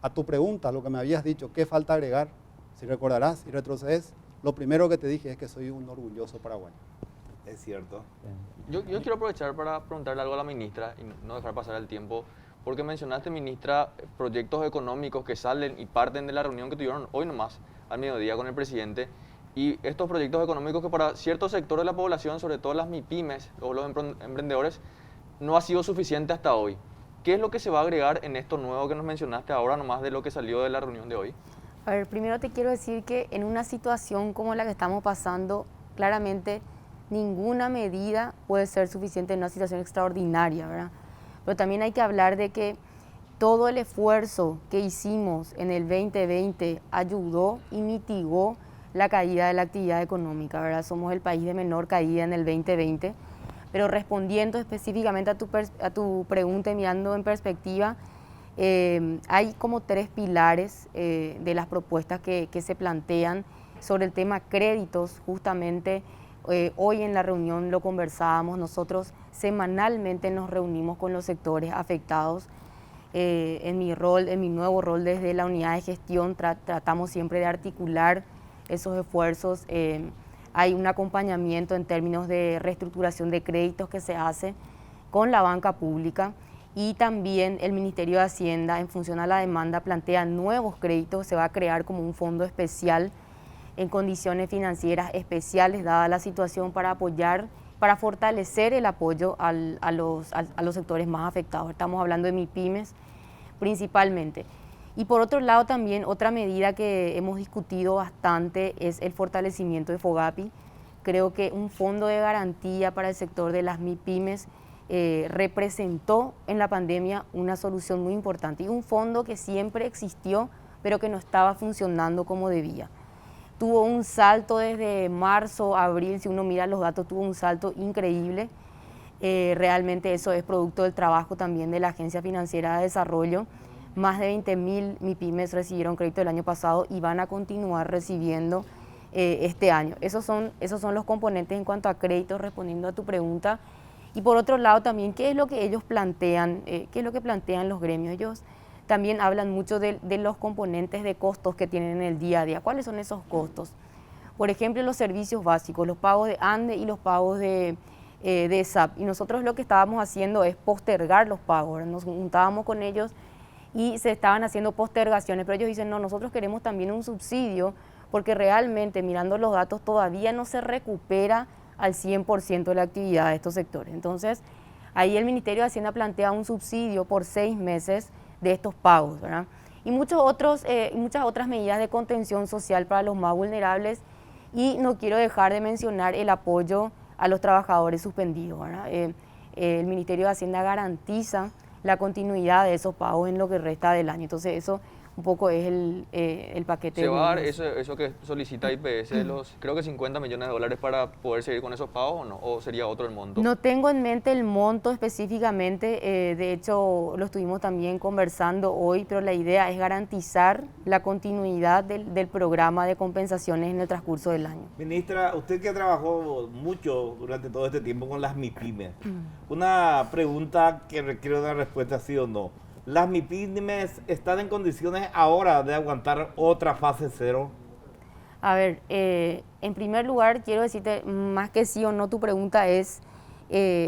A tu pregunta, lo que me habías dicho, ¿qué falta agregar? Si recordarás y retrocedes, lo primero que te dije es que soy un orgulloso paraguayo. Es cierto. Yo quiero aprovechar para preguntarle algo a la ministra y no dejar pasar el tiempo, porque mencionaste, ministra, proyectos económicos que salen y parten de la reunión que tuvieron hoy nomás, al mediodía, con el presidente, y estos proyectos económicos que para ciertos sectores de la población, sobre todo las MIPYMES o los emprendedores, no ha sido suficiente hasta hoy. ¿Qué es lo que se va a agregar en esto nuevo que nos mencionaste ahora, nomás de lo que salió de la reunión de hoy? A ver, primero te quiero decir que en una situación como la que estamos pasando, claramente ninguna medida puede ser suficiente en una situación extraordinaria, ¿verdad? Pero también hay que hablar de que todo el esfuerzo que hicimos en el 2020 ayudó y mitigó la caída de la actividad económica, ¿verdad? Somos el país de menor caída en el 2020, pero respondiendo específicamente a tu pregunta y mirando en perspectiva, hay como 3 pilares de las propuestas que se plantean sobre el tema créditos. Justamente hoy en la reunión lo conversábamos, nosotros semanalmente nos reunimos con los sectores afectados. En mi nuevo rol desde la unidad de gestión tratamos siempre de articular esos esfuerzos. Hay un acompañamiento en términos de reestructuración de créditos que se hace con la banca pública, y también el Ministerio de Hacienda, en función a la demanda, plantea nuevos créditos. Se va a crear como un fondo especial en condiciones financieras especiales, dada la situación, para apoyar, para fortalecer el apoyo a los sectores más afectados. Estamos hablando de MIPYMES principalmente. Y por otro lado también otra medida que hemos discutido bastante es el fortalecimiento de FOGAPI. Creo que un fondo de garantía para el sector de las MIPYMES representó en la pandemia una solución muy importante, y un fondo que siempre existió pero que no estaba funcionando como debía. Tuvo un salto desde marzo, abril, si uno mira los datos, tuvo un salto increíble. Realmente eso es producto del trabajo también de la Agencia Financiera de Desarrollo. Más de 20.000 MIPYMES recibieron crédito el año pasado y van a continuar recibiendo este año. Esos son los componentes en cuanto a créditos, respondiendo a tu pregunta. Y por otro lado también, ¿qué es lo que ellos plantean? ¿Qué es lo que plantean los gremios? Ellos también hablan mucho de los componentes de costos que tienen en el día a día. ¿Cuáles son esos costos? Por ejemplo, los servicios básicos, los pagos de ANDE y los pagos de SAP. Y nosotros lo que estábamos haciendo es postergar los pagos. Nos juntábamos con ellos y se estaban haciendo postergaciones, pero ellos dicen, no, nosotros queremos también un subsidio, porque realmente, mirando los datos, todavía no se recupera al 100% de la actividad de estos sectores. Entonces, ahí el Ministerio de Hacienda plantea un subsidio por 6 meses de estos pagos, ¿verdad? Y muchas otras medidas de contención social para los más vulnerables, y no quiero dejar de mencionar el apoyo a los trabajadores suspendidos, ¿verdad? El Ministerio de Hacienda garantiza la continuidad de esos pagos en lo que resta del año. Entonces eso un poco es el paquete. ¿Se va a dar eso que solicita IPS, creo que 50 millones de dólares para poder seguir con esos pagos, o no? ¿O sería otro el monto? No tengo en mente el monto específicamente, de hecho lo estuvimos también conversando hoy, pero la idea es garantizar la continuidad del programa de compensaciones en el transcurso del año. Ministra, usted que trabajó mucho durante todo este tiempo con las MIPYMES, una pregunta que requiere una respuesta sí o no. ¿Las MIPYMES están en condiciones ahora de aguantar otra fase 0? A ver, en primer lugar quiero decirte, más que sí o no, tu pregunta es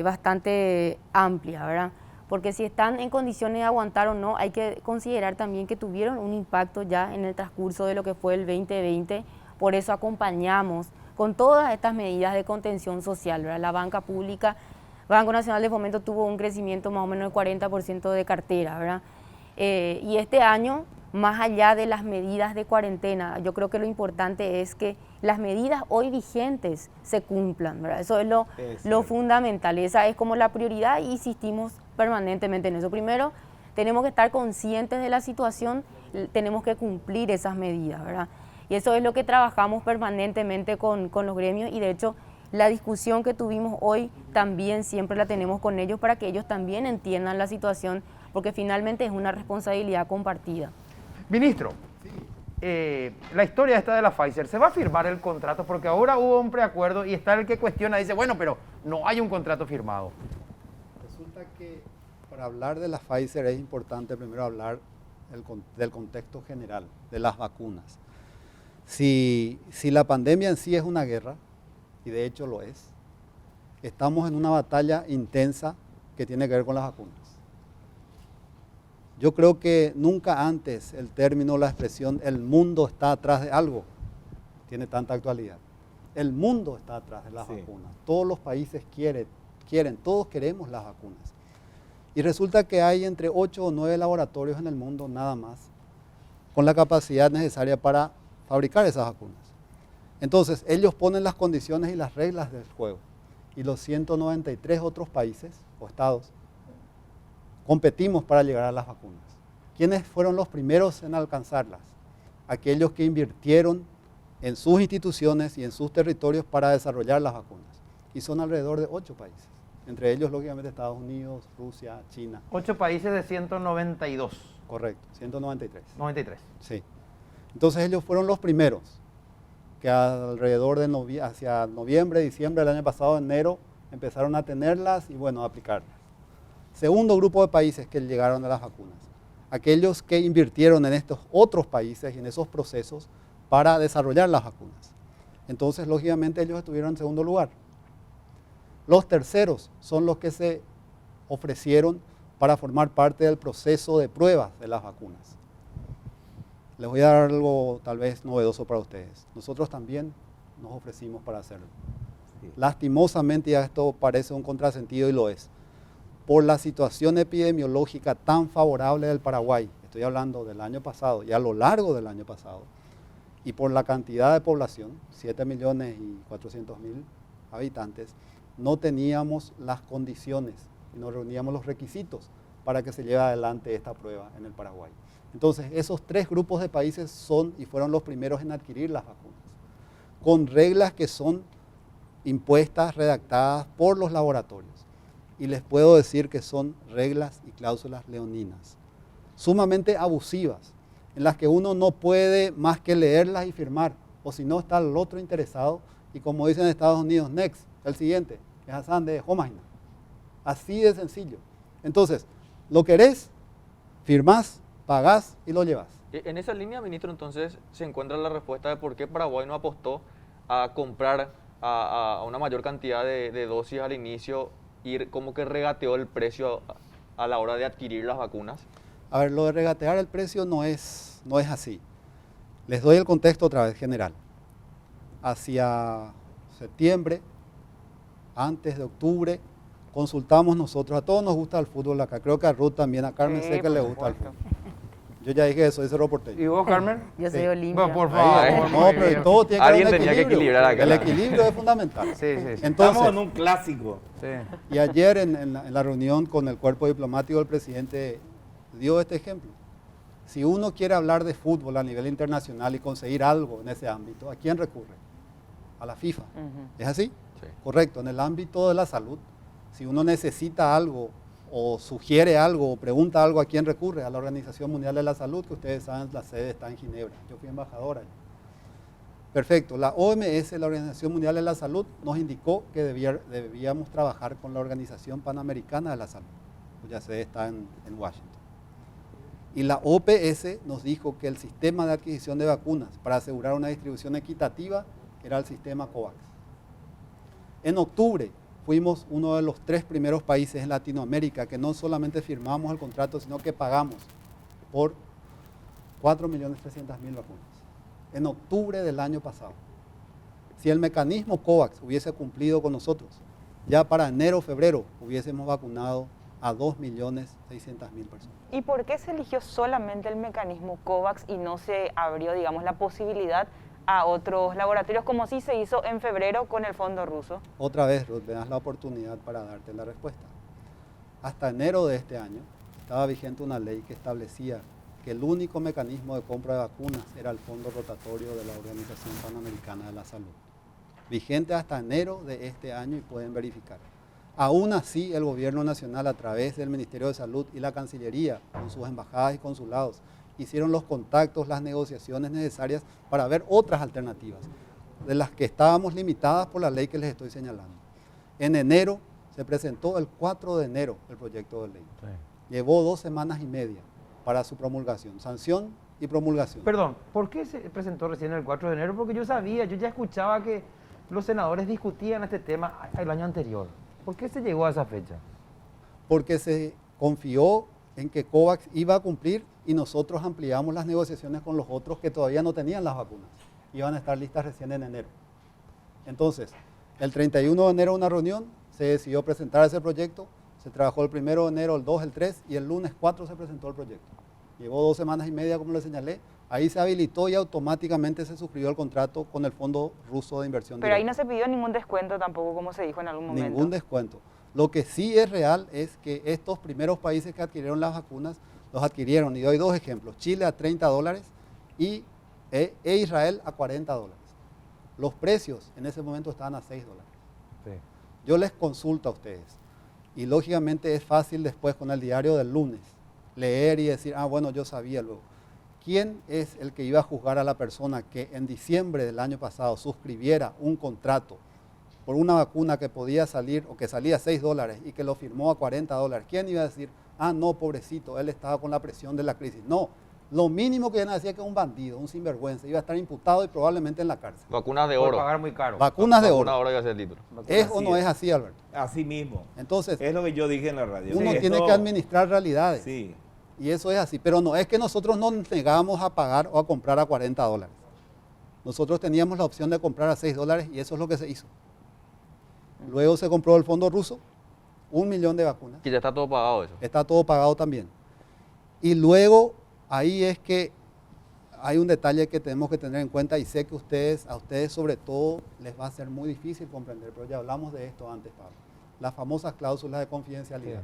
bastante amplia, ¿verdad? Porque si están en condiciones de aguantar o no, hay que considerar también que tuvieron un impacto ya en el transcurso de lo que fue el 2020, por eso acompañamos con todas estas medidas de contención social, ¿verdad? La banca pública, Banco Nacional de Fomento, tuvo un crecimiento más o menos del 40% de cartera, ¿verdad? Y este año, más allá de las medidas de cuarentena, yo creo que lo importante es que las medidas hoy vigentes se cumplan, ¿verdad? Eso es lo fundamental, y esa es como la prioridad, y insistimos permanentemente en eso. Primero, tenemos que estar conscientes de la situación, tenemos que cumplir esas medidas, ¿verdad? Y eso es lo que trabajamos permanentemente con los gremios, y de hecho la discusión que tuvimos hoy también siempre la tenemos con ellos para que ellos también entiendan la situación, porque finalmente es una responsabilidad compartida. Ministro, la historia esta de la Pfizer, ¿se va a firmar el contrato? Porque ahora hubo un preacuerdo y está el que cuestiona, dice, bueno, pero no hay un contrato firmado. Resulta que para hablar de la Pfizer es importante primero hablar del contexto general, de las vacunas. Si la pandemia en sí es una guerra, y de hecho lo es, estamos en una batalla intensa que tiene que ver con las vacunas. Yo creo que nunca antes el término, la expresión, el mundo está atrás de algo, tiene tanta actualidad. El mundo está atrás de las vacunas. Todos los países quieren, todos queremos las vacunas. Y resulta que hay entre 8 o 9 laboratorios en el mundo, nada más, con la capacidad necesaria para fabricar esas vacunas. Entonces, ellos ponen las condiciones y las reglas del juego. Y los 193 otros países o estados competimos para llegar a las vacunas. ¿Quiénes fueron los primeros en alcanzarlas? Aquellos que invirtieron en sus instituciones y en sus territorios para desarrollar las vacunas. Y son alrededor de 8 países. Entre ellos, lógicamente, Estados Unidos, Rusia, China. 8 países de 192. Correcto, 193. 93. Sí. Entonces ellos fueron los primeros que alrededor de hacia noviembre, diciembre del año pasado, enero, empezaron a tenerlas y bueno, a aplicarlas. Segundo grupo de países que llegaron a las vacunas, aquellos que invirtieron en estos otros países y en esos procesos para desarrollar las vacunas. Entonces, lógicamente, ellos estuvieron en segundo lugar. Los terceros son los que se ofrecieron para formar parte del proceso de pruebas de las vacunas. Les voy a dar algo tal vez novedoso para ustedes. Nosotros también nos ofrecimos para hacerlo. Lastimosamente, ya esto parece un contrasentido y lo es. Por la situación epidemiológica tan favorable del Paraguay, estoy hablando del año pasado y a lo largo del año pasado, y por la cantidad de población, 7.400.000 habitantes, no teníamos las condiciones y no reuníamos los requisitos para que se lleve adelante esta prueba en el Paraguay. Entonces, esos 3 grupos de países son y fueron los primeros en adquirir las vacunas, con reglas que son impuestas, redactadas por los laboratorios. Y les puedo decir que son reglas y cláusulas leoninas, sumamente abusivas, en las que uno no puede más que leerlas y firmar, o si no está el otro interesado, y como dicen en Estados Unidos, next, el siguiente, es Hassan de Homaina. Así de sencillo. Entonces, lo querés, firmás, pagás y lo llevas. En esa línea, ministro, entonces se encuentra la respuesta de por qué Paraguay no apostó a comprar a una mayor cantidad de dosis al inicio y como que regateó el precio a la hora de adquirir las vacunas. A ver, lo de regatear el precio no es así. Les doy el contexto otra vez general. Hacia septiembre, antes de octubre, consultamos nosotros, a todos nos gusta el fútbol acá, creo que a Ruth también, a Carmen sé que le gusta el fútbol. Yo ya dije eso, soy cerro porteño. ¿Y vos, Carmen? Yo soy Olimpia. Bueno, por favor. No, pero todo tiene que haber un Alguien tenía que equilibrar acá. El equilibrio es fundamental. Sí. Entonces, Estamos en un clásico. Sí. y ayer en la reunión con el cuerpo diplomático, el presidente dio este ejemplo. Si uno quiere hablar de fútbol a nivel internacional y conseguir algo en ese ámbito, ¿a quién recurre? A la FIFA. ¿Es así? Sí. Correcto. En el ámbito de la salud, si uno necesita algo o sugiere algo o pregunta algo, ¿a quién recurre? A la Organización Mundial de la Salud, que ustedes saben, la sede está en Ginebra. Yo fui embajadora allí. Perfecto. La OMS, la Organización Mundial de la Salud, nos indicó que debíamos trabajar con la Organización Panamericana de la Salud, cuya sede está en Washington. Y la OPS nos dijo que el sistema de adquisición de vacunas para asegurar una distribución equitativa era el sistema COVAX. En octubre fuimos uno de los 3 primeros países en Latinoamérica que no solamente firmamos el contrato, sino que pagamos por 4.300.000 vacunas. En octubre del año pasado. Si el mecanismo COVAX hubiese cumplido con nosotros, ya para enero o febrero hubiésemos vacunado a 2.600.000 personas. ¿Y por qué se eligió solamente el mecanismo COVAX y no se abrió, digamos, la posibilidad a otros laboratorios como sí se hizo en febrero con el fondo ruso? Otra vez, Ruth, me das la oportunidad para darte la respuesta. Hasta enero de este año estaba vigente una ley que establecía que el único mecanismo de compra de vacunas era el fondo rotatorio de la Organización Panamericana de la Salud. Vigente hasta enero de este año y pueden verificar. Aún así, el gobierno nacional, a través del Ministerio de Salud y la Cancillería, con sus embajadas y consulados, hicieron los contactos, las negociaciones necesarias para ver otras alternativas, de las que estábamos limitadas por la ley que les estoy señalando. En enero se presentó el 4 de enero el proyecto de ley. Sí. Llevó 2 semanas y media para su promulgación, sanción y promulgación. Perdón, ¿por qué se presentó recién el 4 de enero? Porque yo ya escuchaba que los senadores discutían este tema el año anterior. ¿Por qué se llegó a esa fecha? Porque se confió en que COVAX iba a cumplir y nosotros ampliamos las negociaciones con los otros que todavía no tenían las vacunas. Iban a estar listas recién en enero. Entonces, el 31 de enero una reunión, se decidió presentar ese proyecto, se trabajó el 1 de enero, el 2, el 3 y el lunes 4 se presentó el proyecto. Llevó 2 semanas y media, como les señalé, ahí se habilitó y automáticamente se suscribió el contrato con el Fondo Ruso de Inversión Pero Directa. Ahí no se pidió ningún descuento tampoco, como se dijo en algún momento. Ningún descuento. Lo que sí es real es que estos primeros países que adquirieron las vacunas, los adquirieron, y doy 2 ejemplos, Chile a $30 y Israel a $40. Los precios en ese momento estaban a $6. Sí. Yo les consulto a ustedes, y lógicamente es fácil después con el diario del lunes, leer y decir, bueno, yo sabía luego. ¿Quién es el que iba a juzgar a la persona que en diciembre del año pasado suscribiera un contrato por una vacuna que podía salir o que salía a $6 y que lo firmó a $40? ¿Quién iba a decir, no, pobrecito, él estaba con la presión de la crisis? No, Lo mínimo que iban a decir que un bandido, un sinvergüenza, iba a estar imputado y probablemente en la cárcel. Vacunas de Por oro. pagar muy caro. Vacunas de Vacuna oro. de oro iba a ser el título. ¿Es Así o no es así, Alberto? Así mismo. Entonces, Es lo que yo dije en la radio. uno Sí, tiene esto- que administrar realidades. Sí. Y eso es así. Pero no es que nosotros nos negamos a pagar o a comprar a $40. Nosotros teníamos la opción de comprar a $6 y eso es lo que se hizo. Luego se compró el fondo ruso, 1 millón de vacunas. Que ya está todo pagado eso. Está todo pagado también. Y luego ahí es que hay un detalle que tenemos que tener en cuenta y sé que a ustedes sobre todo les va a ser muy difícil comprender, pero ya hablamos de esto antes, Pablo. Las famosas cláusulas de confidencialidad.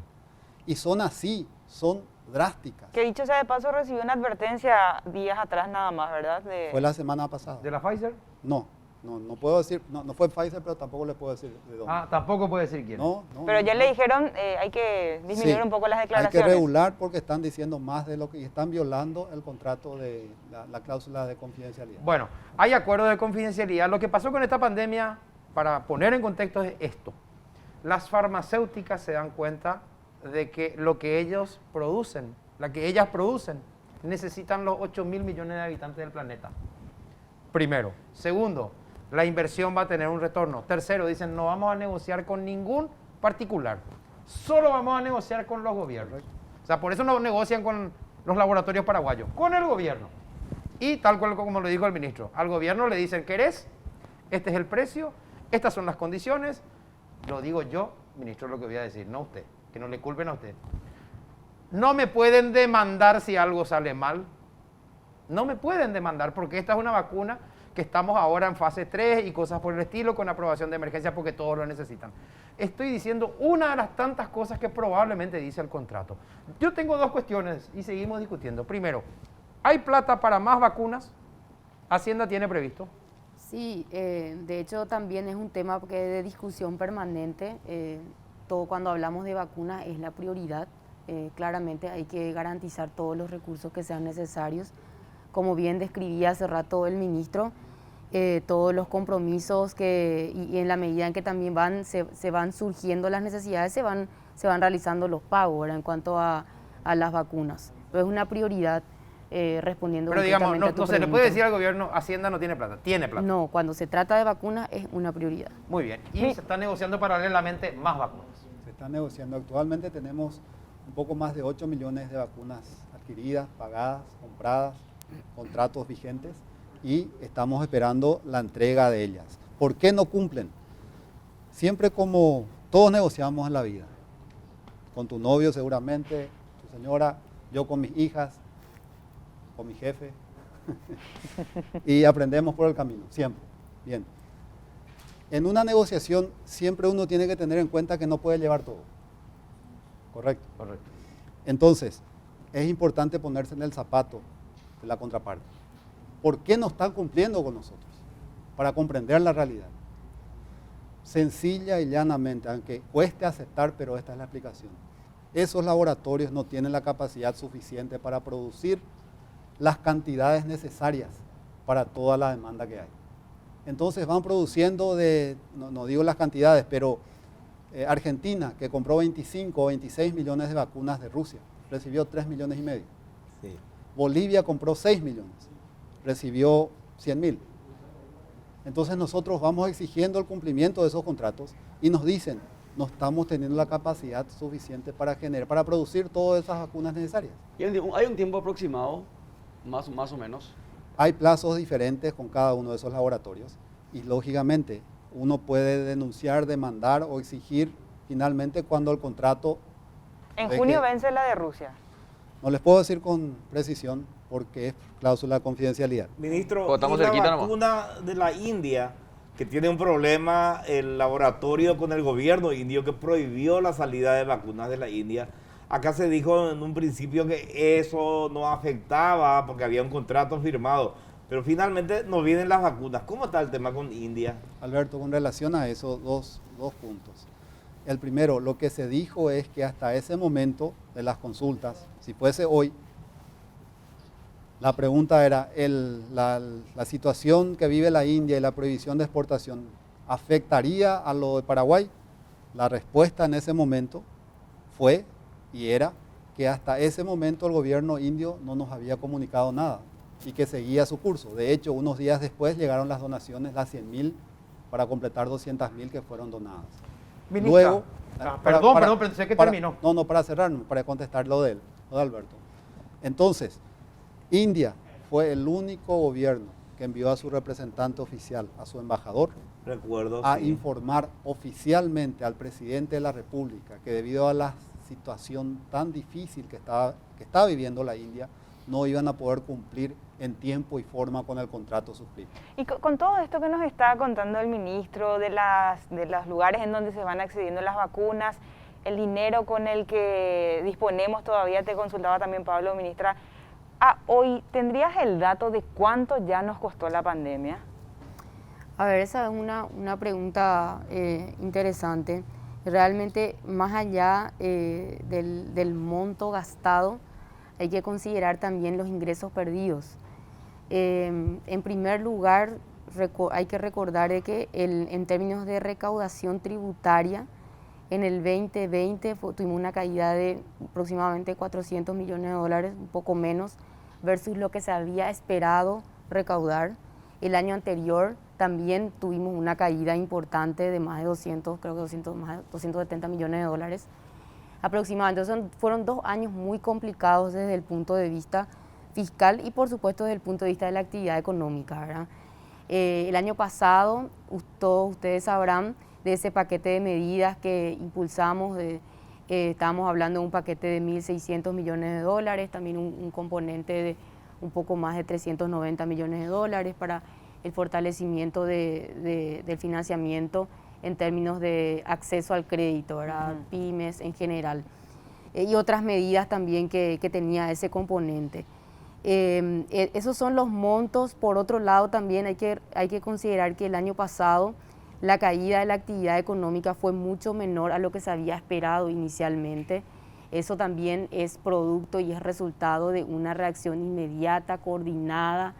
Y son así, son drásticas. Que dicho sea de paso, recibió una advertencia días atrás nada más, ¿verdad? Fue la semana pasada. ¿De la Pfizer? No puedo decir, no fue Pfizer, pero tampoco le puedo decir de dónde. Ah, tampoco puede decir quién. No, Pero ya no. le dijeron, hay que disminuir Sí, un poco las hay declaraciones. que regular porque están diciendo más de lo que y están violando el contrato de la cláusula de confidencialidad. Bueno, hay acuerdos de confidencialidad. Lo que pasó con esta pandemia, para poner en contexto, es esto. Las farmacéuticas se dan cuenta de que lo que ellos producen, la que ellas producen, necesitan los 8.000 millones de habitantes del planeta. Primero. Segundo, la inversión va a tener un retorno. Tercero, dicen, no vamos a negociar con ningún particular. Solo vamos a negociar con los gobiernos. O sea, por eso no negocian con los laboratorios paraguayos, con el gobierno. Y tal cual como lo dijo el ministro, al gobierno le dicen, ¿querés? Este es el precio, estas son las condiciones. Lo digo yo, ministro, lo que voy a decir, no usted, que no le culpen a usted. No me pueden demandar si algo sale mal. No me pueden demandar porque esta es una vacuna que estamos ahora en fase 3 y cosas por el estilo con aprobación de emergencia porque todos lo necesitan. Estoy diciendo una de las tantas cosas que probablemente dice el contrato. Yo tengo dos cuestiones y seguimos discutiendo. Primero, ¿hay plata para más vacunas? ¿Hacienda tiene previsto? Sí, de hecho también es un tema que de discusión permanente. Todo cuando hablamos de vacunas es la prioridad. Claramente hay que garantizar todos los recursos que sean necesarios. Como bien describía hace rato el ministro, todos los compromisos y en la medida en que también se van surgiendo las necesidades, se van realizando los pagos, ¿verdad? En cuanto a las vacunas. Pero es una prioridad respondiendo Pero digamos, concretamente a tu no se le pregunta. puede decir al gobierno, Hacienda no tiene plata, tiene plata. No, cuando se trata de vacunas es una prioridad. Muy bien, y se está negociando paralelamente más vacunas. Se está negociando. Actualmente tenemos un poco más de 8 millones de vacunas adquiridas, pagadas, compradas, contratos vigentes y estamos esperando la entrega de ellas. ¿Por qué no cumplen? Siempre como todos negociamos en la vida. Con tu novio seguramente, tu señora, yo con mis hijas, con mi jefe. Y aprendemos por el camino, siempre. Bien. En una negociación siempre uno tiene que tener en cuenta que no puede llevar todo. ¿Correcto? Correcto. Entonces, es importante ponerse en el zapato de la contraparte. ¿Por qué no están cumpliendo con nosotros? Para comprender la realidad. Sencilla y llanamente, aunque cueste aceptar, pero esta es la explicación. Esos laboratorios no tienen la capacidad suficiente para producir las cantidades necesarias para toda la demanda que hay. Entonces van produciendo no digo las cantidades, pero Argentina, que compró 25 o 26 millones de vacunas de Rusia, recibió 3,5 millones. Sí. Bolivia compró 6 millones, recibió 100.000. Entonces nosotros vamos exigiendo el cumplimiento de esos contratos y nos dicen, no estamos teniendo la capacidad suficiente para producir todas esas vacunas necesarias. ¿Y hay un tiempo aproximado, más o menos? Hay plazos diferentes con cada uno de esos laboratorios y lógicamente uno puede denunciar, demandar o exigir finalmente cuando el contrato... En junio vence la de Rusia. No les puedo decir con precisión porque es cláusula de confidencialidad. Ministro, Pues estamos y la cerquita nomás. vacuna de la India, que tiene un problema el laboratorio con el gobierno indio que prohibió la salida de vacunas de la India. Acá se dijo en un principio que eso no afectaba porque había un contrato firmado, pero finalmente no vienen las vacunas. ¿Cómo está el tema con India? Alberto, con relación a eso, dos puntos. El primero, lo que se dijo es que hasta ese momento de las consultas, si fuese hoy, la pregunta era, la situación que vive la India y la prohibición de exportación, ¿afectaría a lo de Paraguay? La respuesta en ese momento fue y era que hasta ese momento el gobierno indio no nos había comunicado nada y que seguía su curso. De hecho, unos días después llegaron las donaciones, las 100.000, para completar 200.000 que fueron donadas. Ministra, Luego, perdón, pensé que terminó. No, para cerrar, para contestar lo de Alberto. Entonces, India fue el único gobierno que envió a su representante oficial, a su embajador, a informar oficialmente al presidente de la República que debido a la situación tan difícil que está viviendo la India, no iban a poder cumplir en tiempo y forma con el contrato suscrito. Y con todo esto que nos está contando el ministro de los lugares en donde se van accediendo las vacunas, el dinero con el que disponemos todavía, te consultaba también Pablo, ministra, hoy, ¿tendrías el dato de cuánto ya nos costó la pandemia? A ver, esa es una pregunta interesante. Realmente, más allá del monto gastado, hay que considerar también los ingresos perdidos. En primer lugar, hay que recordar que en términos de recaudación tributaria, en el 2020 tuvimos una caída de aproximadamente 400 millones de dólares, un poco menos, versus lo que se había esperado recaudar. El año anterior también tuvimos una caída importante de más de 270 millones de dólares aproximadamente. Entonces fueron 2 años muy complicados desde el punto de vista fiscal y por supuesto desde el punto de vista de la actividad económica, ¿verdad? El año pasado, todos ustedes sabrán de ese paquete de medidas que impulsamos, estábamos hablando de un paquete de 1.600 millones de dólares, también un componente de un poco más de 390 millones de dólares para el fortalecimiento del financiamiento en términos de acceso al crédito, ¿verdad? Pymes en general, y otras medidas también que tenía ese componente. Esos son los montos. Por otro lado, también hay que considerar que el año pasado la caída de la actividad económica fue mucho menor a lo que se había esperado inicialmente. Eso también es producto y es resultado de una reacción inmediata, coordinada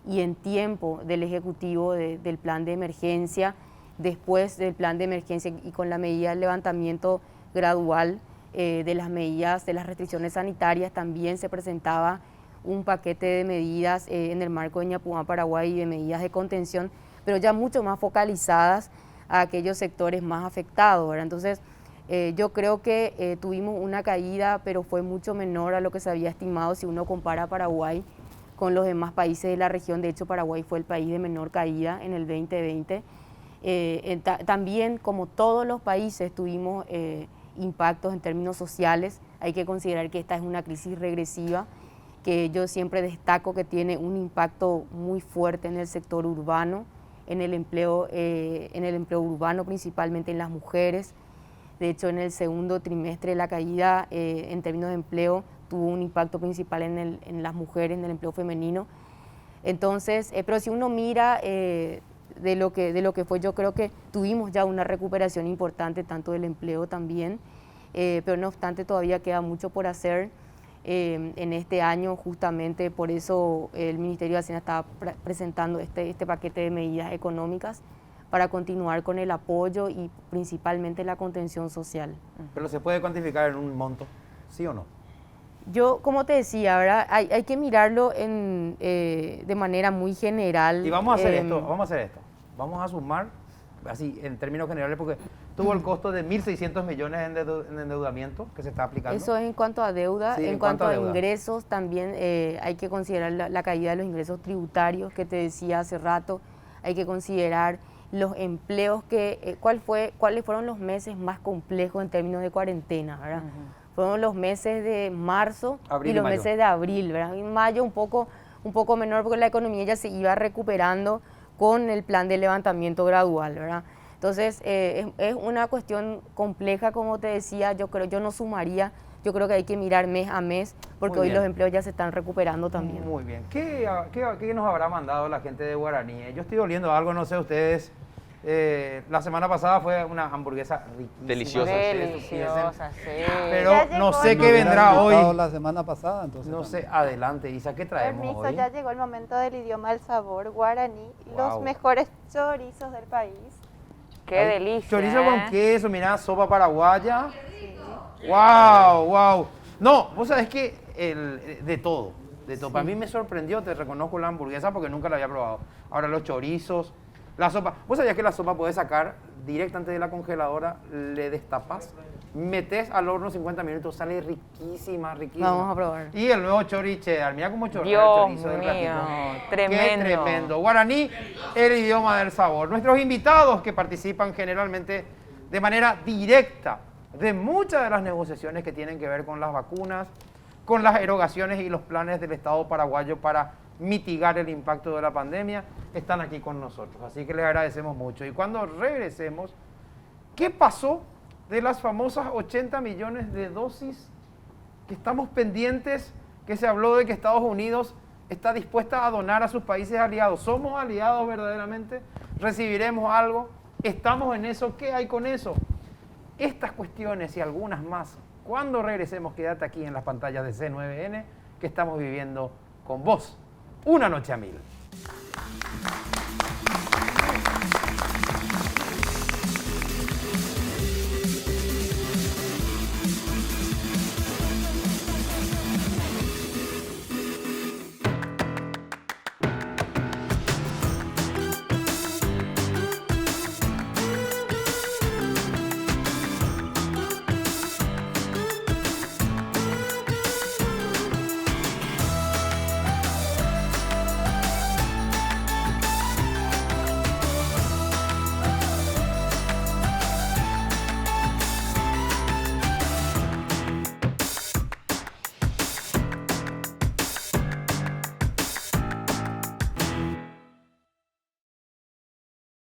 y en tiempo del Ejecutivo del plan de emergencia. Después del plan de emergencia y con la medida del levantamiento gradual de las medidas, de las restricciones sanitarias, también se presentaba un paquete de medidas en el marco de Ñapumá, Paraguay, de medidas de contención, pero ya mucho más focalizadas a aquellos sectores más afectados, ¿verdad? Entonces, yo creo que tuvimos una caída, pero fue mucho menor a lo que se había estimado si uno compara Paraguay con los demás países de la región. De hecho, Paraguay fue el país de menor caída en el 2020. También, como todos los países, tuvimos impactos en términos sociales. Hay que considerar que esta es una crisis regresiva, que yo siempre destaco que tiene un impacto muy fuerte en el sector urbano, en el empleo urbano, principalmente en las mujeres. De hecho, en el segundo trimestre la caída en términos de empleo tuvo un impacto principal en las mujeres, en el empleo femenino. Entonces, pero si uno mira de lo que fue, yo creo que tuvimos ya una recuperación importante, tanto del empleo también, pero no obstante todavía queda mucho por hacer. En este año, justamente por eso el Ministerio de Hacienda estaba presentando este paquete de medidas económicas para continuar con el apoyo y principalmente la contención social. ¿Pero se puede cuantificar en un monto, sí o no? Yo, como te decía, ¿verdad? Hay que mirarlo de manera muy general. Y vamos a hacer esto. Vamos a sumar, así en términos generales, porque tuvo el costo de 1.600 millones en endeudamiento que se está aplicando. Eso es en cuanto a deuda. Sí, en cuanto a ingresos, también hay que considerar la caída de los ingresos tributarios que te decía hace rato. Hay que considerar los empleos cuáles fueron los meses más complejos en términos de cuarentena, ¿verdad? Fueron los meses de marzo y los meses de abril, ¿verdad? En mayo un poco menor porque la economía ya se iba recuperando con el plan de levantamiento gradual, ¿verdad? Entonces, es una cuestión compleja, como te decía. Yo no sumaría, yo creo que hay que mirar mes a mes, porque hoy los empleos ya se están recuperando también. Muy bien. ¿Qué nos habrá mandado la gente de Guaraní? Yo estoy oliendo algo, no sé ustedes. La semana pasada fue una hamburguesa riquísima. Deliciosa, sí. Pero no sé qué vendrá hoy. La semana pasada, entonces. No sé, adelante, Isa, ¿qué traemos Permiso, hoy? ya llegó el momento del idioma del sabor guaraní, los mejores chorizos del país. ¡Qué delicia! Chorizo con queso, mirá, sopa paraguaya. Sí. ¡Wow! No, vos sabés que de todo. Para mí me sorprendió, te reconozco la hamburguesa porque nunca la había probado. Ahora los chorizos, la sopa. ¿Vos sabías que la sopa podés sacar directamente de la congeladora, le destapas, metes al horno 50 minutos, sale riquísima, riquísima? Vamos a probar. Y el nuevo chori cheddar, mira cómo chorrea el Dios chorizo del mío, platito. tremendo. Qué tremendo. Guaraní, el idioma del sabor. Nuestros invitados que participan generalmente de manera directa de muchas de las negociaciones que tienen que ver con las vacunas, con las erogaciones y los planes del Estado paraguayo para mitigar el impacto de la pandemia, están aquí con nosotros. Así que les agradecemos mucho. Y cuando regresemos, ¿qué pasó de las famosas 80 millones de dosis que estamos pendientes, que se habló de que Estados Unidos está dispuesta a donar a sus países aliados? ¿Somos aliados verdaderamente? ¿Recibiremos algo? ¿Estamos en eso? ¿Qué hay con eso? Estas cuestiones y algunas más, cuando regresemos, quédate aquí en las pantallas de C9N, que estamos viviendo con vos una noche a mil.